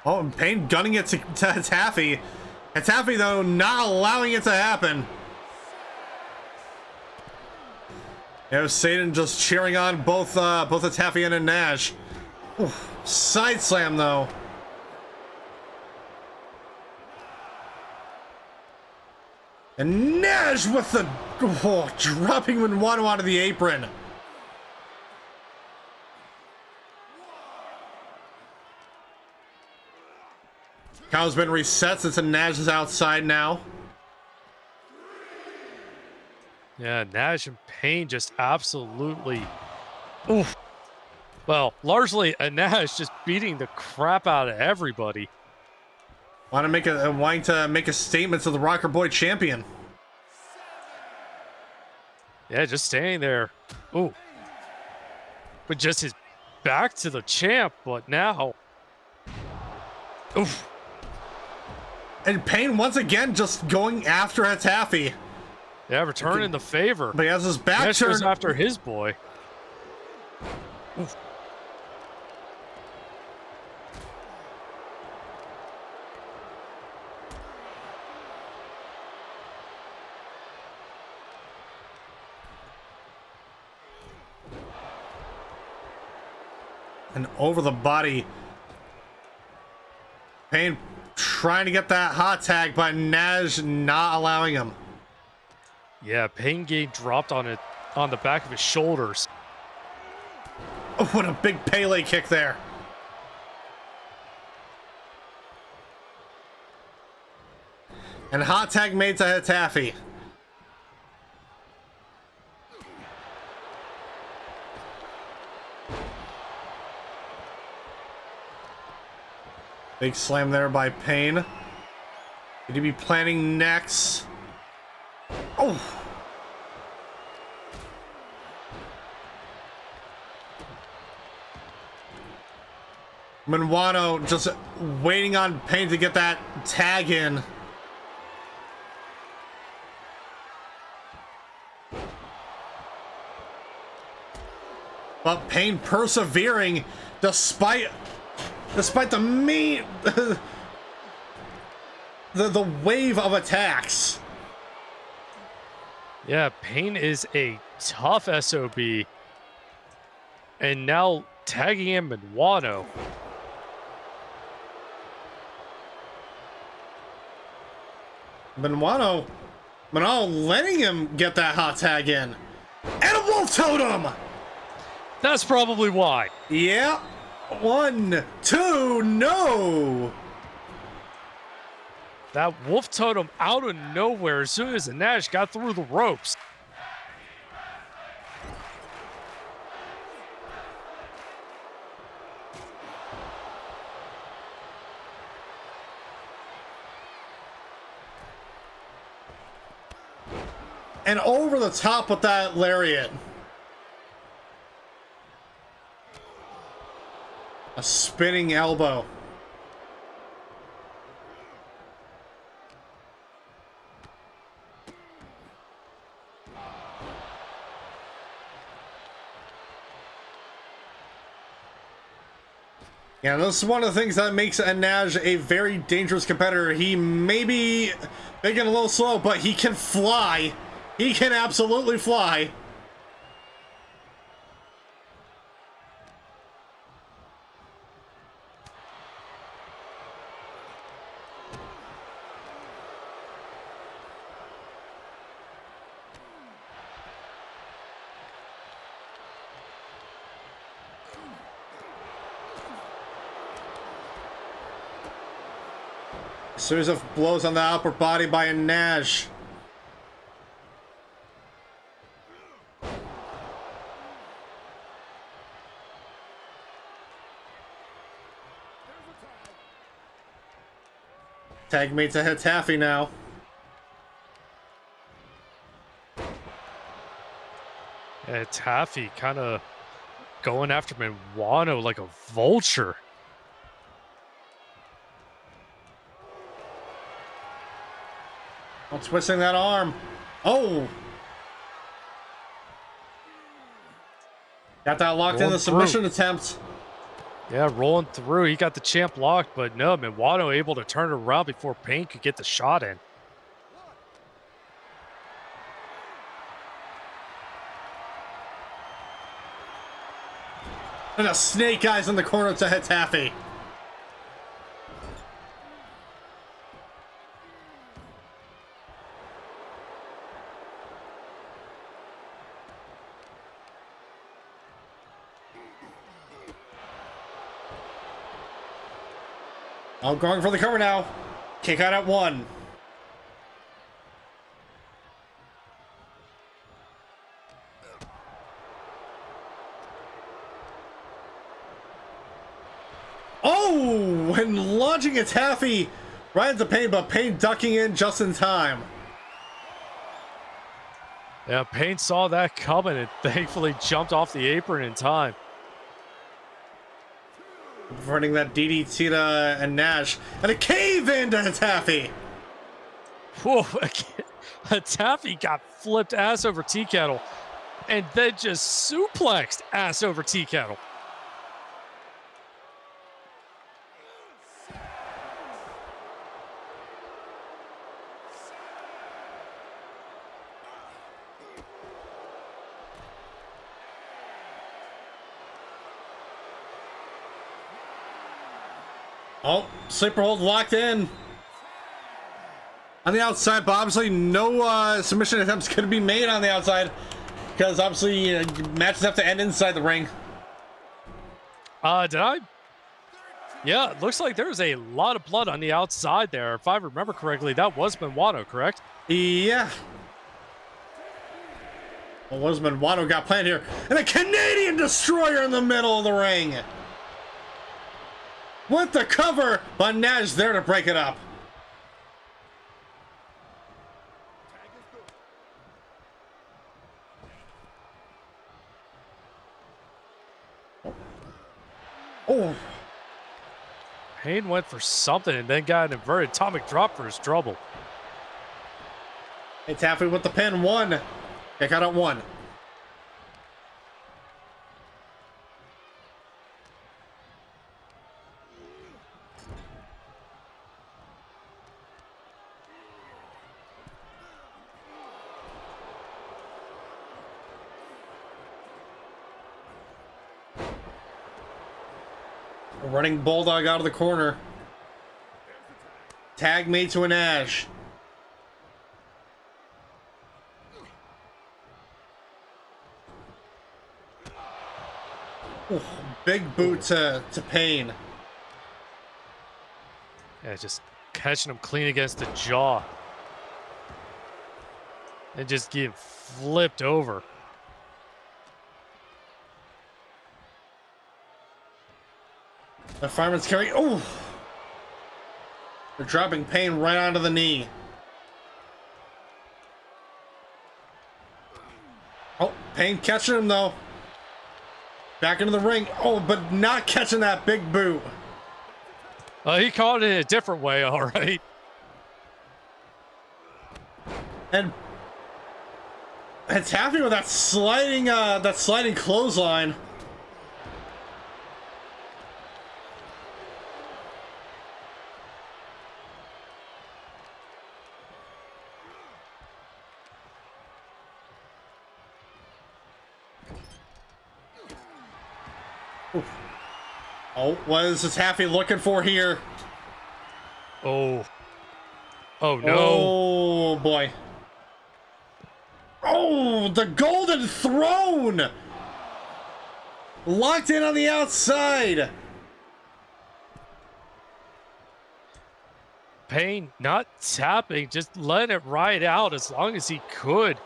Oh, and Payne gunning it to Taffy. And Taffy, though, not allowing it to happen. You know, Satan just cheering on both the Taffy and Nash. Oof, side slam, though. And Nash with the dropping Minuano onto the apron. Count's been reset since Nash is outside now. Yeah, Nash and Payne just absolutely. Oof. Well, largely a Nash just beating the crap out of everybody. Wanting to make a statement to the Rocker Boy champion. Yeah, just staying there. Ooh. But just his back to the champ, but now. Oof. And Payne once again just going after Taffy. Yeah, returning the favor. But he has his back Nash turned goes after his boy. Oof. and over the body. Payne trying to get that hot tag, but Nash not allowing him. Yeah, Payne Gate dropped on it on the back of his shoulders. Oh, what a big Pele kick there. And hot tag made to Taffy. Big slam there by Payne. Could he be planning next? Oh! Manwano just waiting on Pain to get that tag in. But Pain persevering despite the mean the wave of attacks. Yeah, Pain is a tough SOB. And now tagging in Manwano. Manwano letting him get that hot tag in. And a wolf totem! That's probably why. Yeah. 1, 2, no! That wolf totem out of nowhere as soon as Nash got through the ropes. And over the top with that lariat. A spinning elbow. Yeah, this is one of the things that makes Anaj a very dangerous competitor. He may be big and a little slow, but he can fly. He can absolutely fly. Series of blows on the upper body by Anaj. Tag mate to Hitafi now. Yeah, Taffy kind of going after Manwano like a vulture. Oh, twisting that arm. Oh! Got that locked in the submission attempt. Yeah, rolling through. He got the champ locked, but no, Manwano able to turn it around before Pain could get the shot in. And a snake eyes in the corner to Hitafi. Oh, going for the cover now. Kick out at 1. Oh, and launching a Taffy right into Pain, but Pain ducking in just in time. Yeah, Pain saw that coming and thankfully jumped off the apron in time. Running that DDT to and Nash, and a cave into Taffy. Whoa, Taffy got flipped ass over tea kettle and then just suplexed ass over tea kettle. Oh, sleeper hold locked in. On the outside, but obviously no submission attempts could be made on the outside because obviously matches have to end inside the ring. Did I? Yeah, it looks like there's a lot of blood on the outside there. If I remember correctly, that was Manwano, correct? Yeah. Well, what was Manwano got planned here? And a Canadian Destroyer in the middle of the ring. With the cover, but Nash there to break it up. Oh. Payne went for something and then got an inverted atomic drop for his trouble. Hey, Taffy with the pin. 1. Kick out at 1. Running Bulldog out of the corner. Tag made to an Ash. Ooh, big boot to Payne. Yeah, just catching him clean against the jaw. And just getting flipped over. The fireman's carry. Oh! They're dropping Payne right onto the knee. Oh, Payne catching him though. Back into the ring. Oh, but not catching that big boot. He caught it in a different way, all right. And it's happy with that sliding clothesline. Oof. Oh, what is this Taffy looking for here? Oh. Oh, no. Oh, boy. Oh, the golden throne! Locked in on the outside. Payne not tapping, just letting it ride out as long as he could.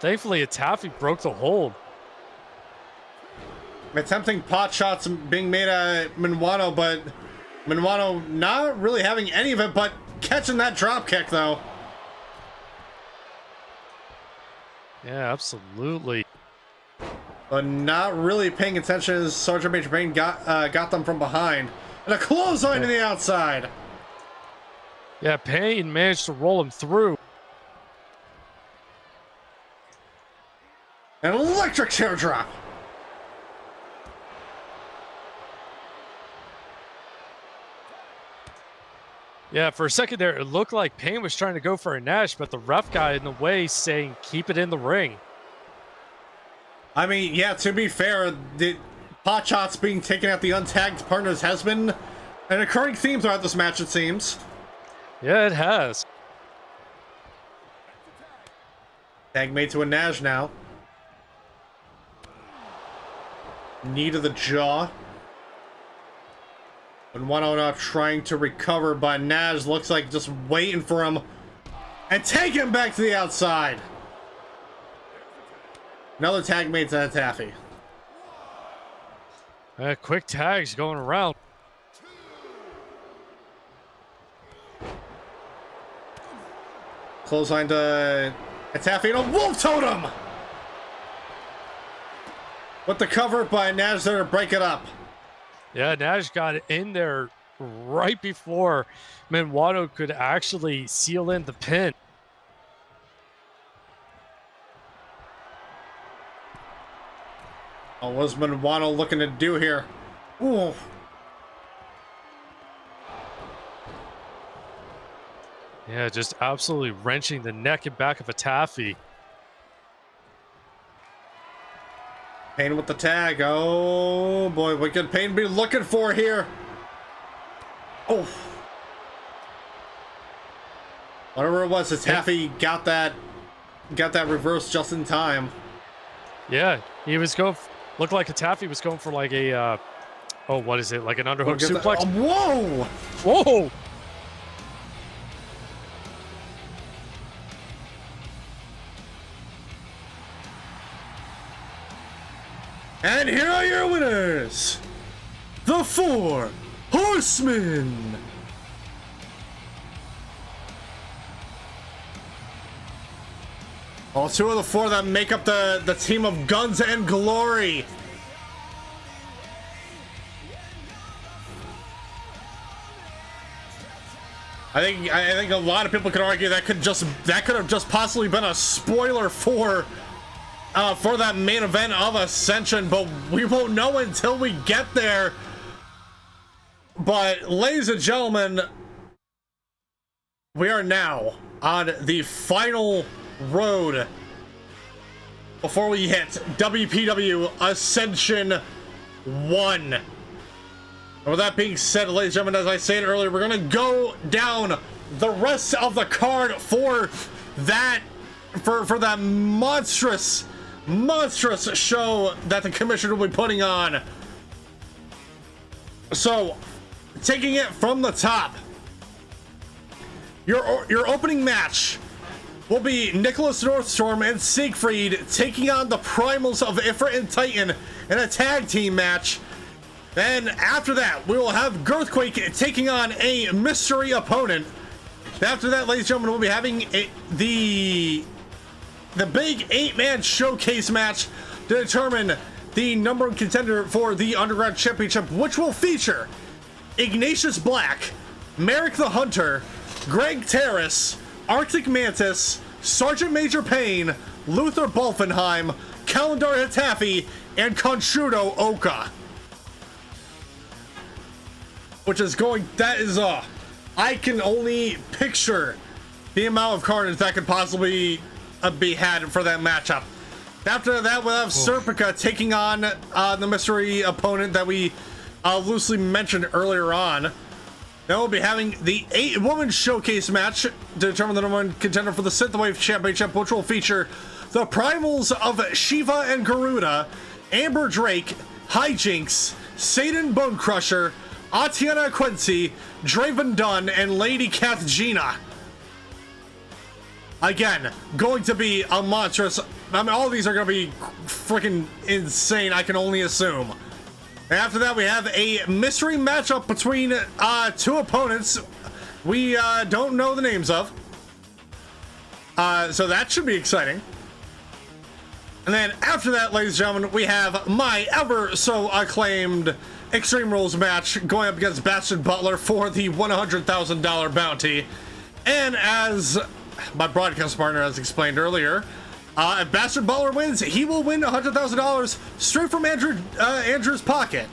Thankfully, Taffy broke the hold. Attempting pot shots being made at Minuano, but Minuano not really having any of it, but catching that drop kick though. Yeah, absolutely. But not really paying attention as Sergeant Major Payne got them from behind. And a clothesline to the outside. Yeah, Payne managed to roll him through. An electric chair drop. Yeah, for a second there, it looked like Payne was trying to go for a Nash, but the ref guy in the way saying, keep it in the ring. I mean, yeah, to be fair, the pot shots being taken at the untagged partners has been an occurring theme throughout this match, it seems. Yeah, it has. Tag made to a Nash now. Knee to the jaw. And Wano now trying to recover, but Nash looks like just waiting for him. And take him back to the outside. Another tag made to Taffy. Quick tags going around. Clothesline to Taffy and a Wolf Totem! With the cover by Nash there to break it up. Yeah, Nash got in there right before Minuano could actually seal in the pin. Oh, what's Minuano looking to do here? Ooh. Yeah, just absolutely wrenching the neck and back of a Taffy. Payne with the tag. Oh boy, what could Payne be looking for here? Oh. Whatever it was, Taffy got that reverse just in time. Yeah, he was going, looked like a Taffy was going for like a, oh, what is it? Like an underhook suplex? Whoa! Whoa! And here are your winners, the 4 Horsemen. All 2 of the 4 that make up the team of Guns and Glory. I think a lot of people could argue that could have just possibly been a spoiler for that main event of Ascension, but we won't know until we get there. But ladies and gentlemen, we are now on the final road before we hit WPW Ascension 1. And with that being said, ladies and gentlemen, as I said earlier, we're gonna go down the rest of the card for that monstrous show that the commissioner will be putting on. So, taking it from the top, your opening match will be Nicholas Northstorm and Siegfried taking on the Primals of Ifrit and Titan in a tag team match. Then after that, we will have Girthquake taking on a mystery opponent. After that, ladies and gentlemen, we'll be having the big 8-man showcase match to determine the number one contender for the Underground Championship, which will feature Ignatius Black, Merrick the Hunter, Greg Terrace, Arctic Mantis, Sergeant Major Payne, Luther Bolphonheim, Kalendar Hitafi, and Kanshudo Oka. I can only picture the amount of carnage that could possibly be had for that matchup. After that, we'll have Serpica taking on the mystery opponent that we loosely mentioned earlier on. Then we'll be having the 8-woman showcase match to determine the number one contender for the Synthwave Championship, which will feature the Primals of Shiva and Garuda, Amber Drake, Hijinks, Satan Bonecrusher, Atiena Ekwensi, Draven Dunn, and Lady Kathjina. Again, going to be a monstrous. I mean, all of these are going to be freaking insane, I can only assume. And after that, we have a mystery matchup between two opponents we don't know the names of. So that should be exciting. And then after that, ladies and gentlemen, we have my ever so acclaimed Extreme Rules match going up against Bastion Butler for the $100,000 bounty. And as my broadcast partner has explained earlier, if Bastion Butler wins, he will win $100,000 straight from Andrew's pocket.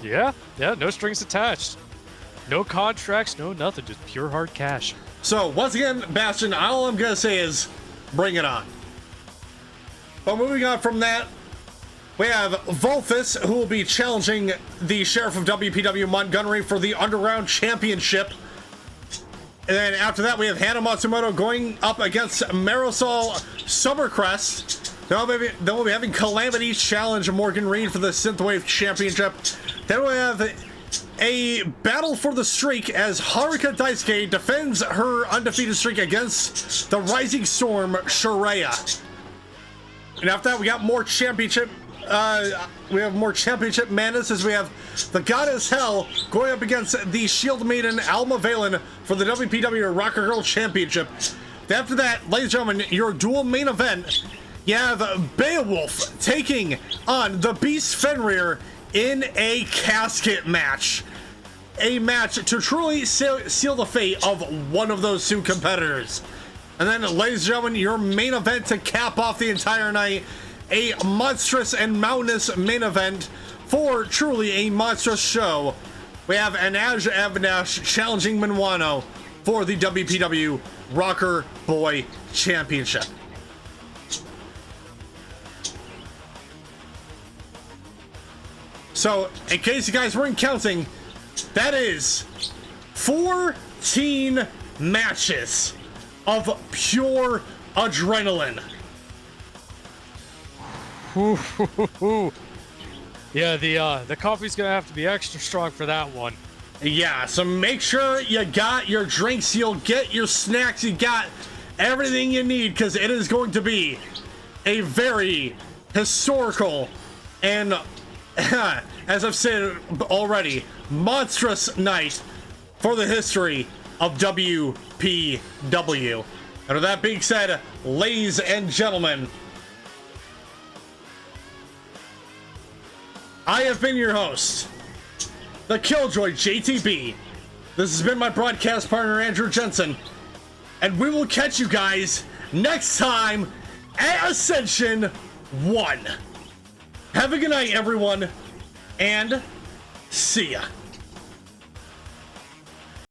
Yeah, no strings attached. No contracts, no nothing, just pure hard cash. So, once again, Bastion, all I'm going to say is, bring it on. But moving on from that, we have Volfus, who will be challenging the Sheriff of WPW Montgomery for the Underground Championship. And then after that, we have Hana Matsumoto going up against Marisol Summercrest. Then we'll be having Calamity challenge Morgan Reed for the Synthwave Championship. Then we have a battle for the streak as Haruka Daisuke defends her undefeated streak against the Rising Storm Shuria. And after that, we got more championship. We have more championship madness as we have the Goddess Hell going up against the Shield Maiden Alma Valen for the WPW Rocker Girl Championship. After that, ladies and gentlemen, your dual main event, you have Beowulf taking on the Beast Fenrir in a casket match. A match to truly seal the fate of one of those two competitors. And then, ladies and gentlemen, your main event to cap off the entire night, a monstrous and mountainous main event for truly a monstrous show. We have Anaj Avinash challenging Minwano for the WPW Rocker Boy Championship. So, in case you guys weren't counting, that is 14 matches of pure adrenaline. Yeah, the coffee's gonna have to be extra strong for that one. Yeah, so make sure you got your drinks, you'll get your snacks, you got everything you need, because it is going to be a very historical and, as I've said already, monstrous night for the history of WPW. And with that being said, ladies and gentlemen, I have been your host, the Killjoy JTB, This has been my broadcast partner, Andrew Jensen, and we will catch you guys next time at Ascension 1. Have a good night, everyone, and see ya.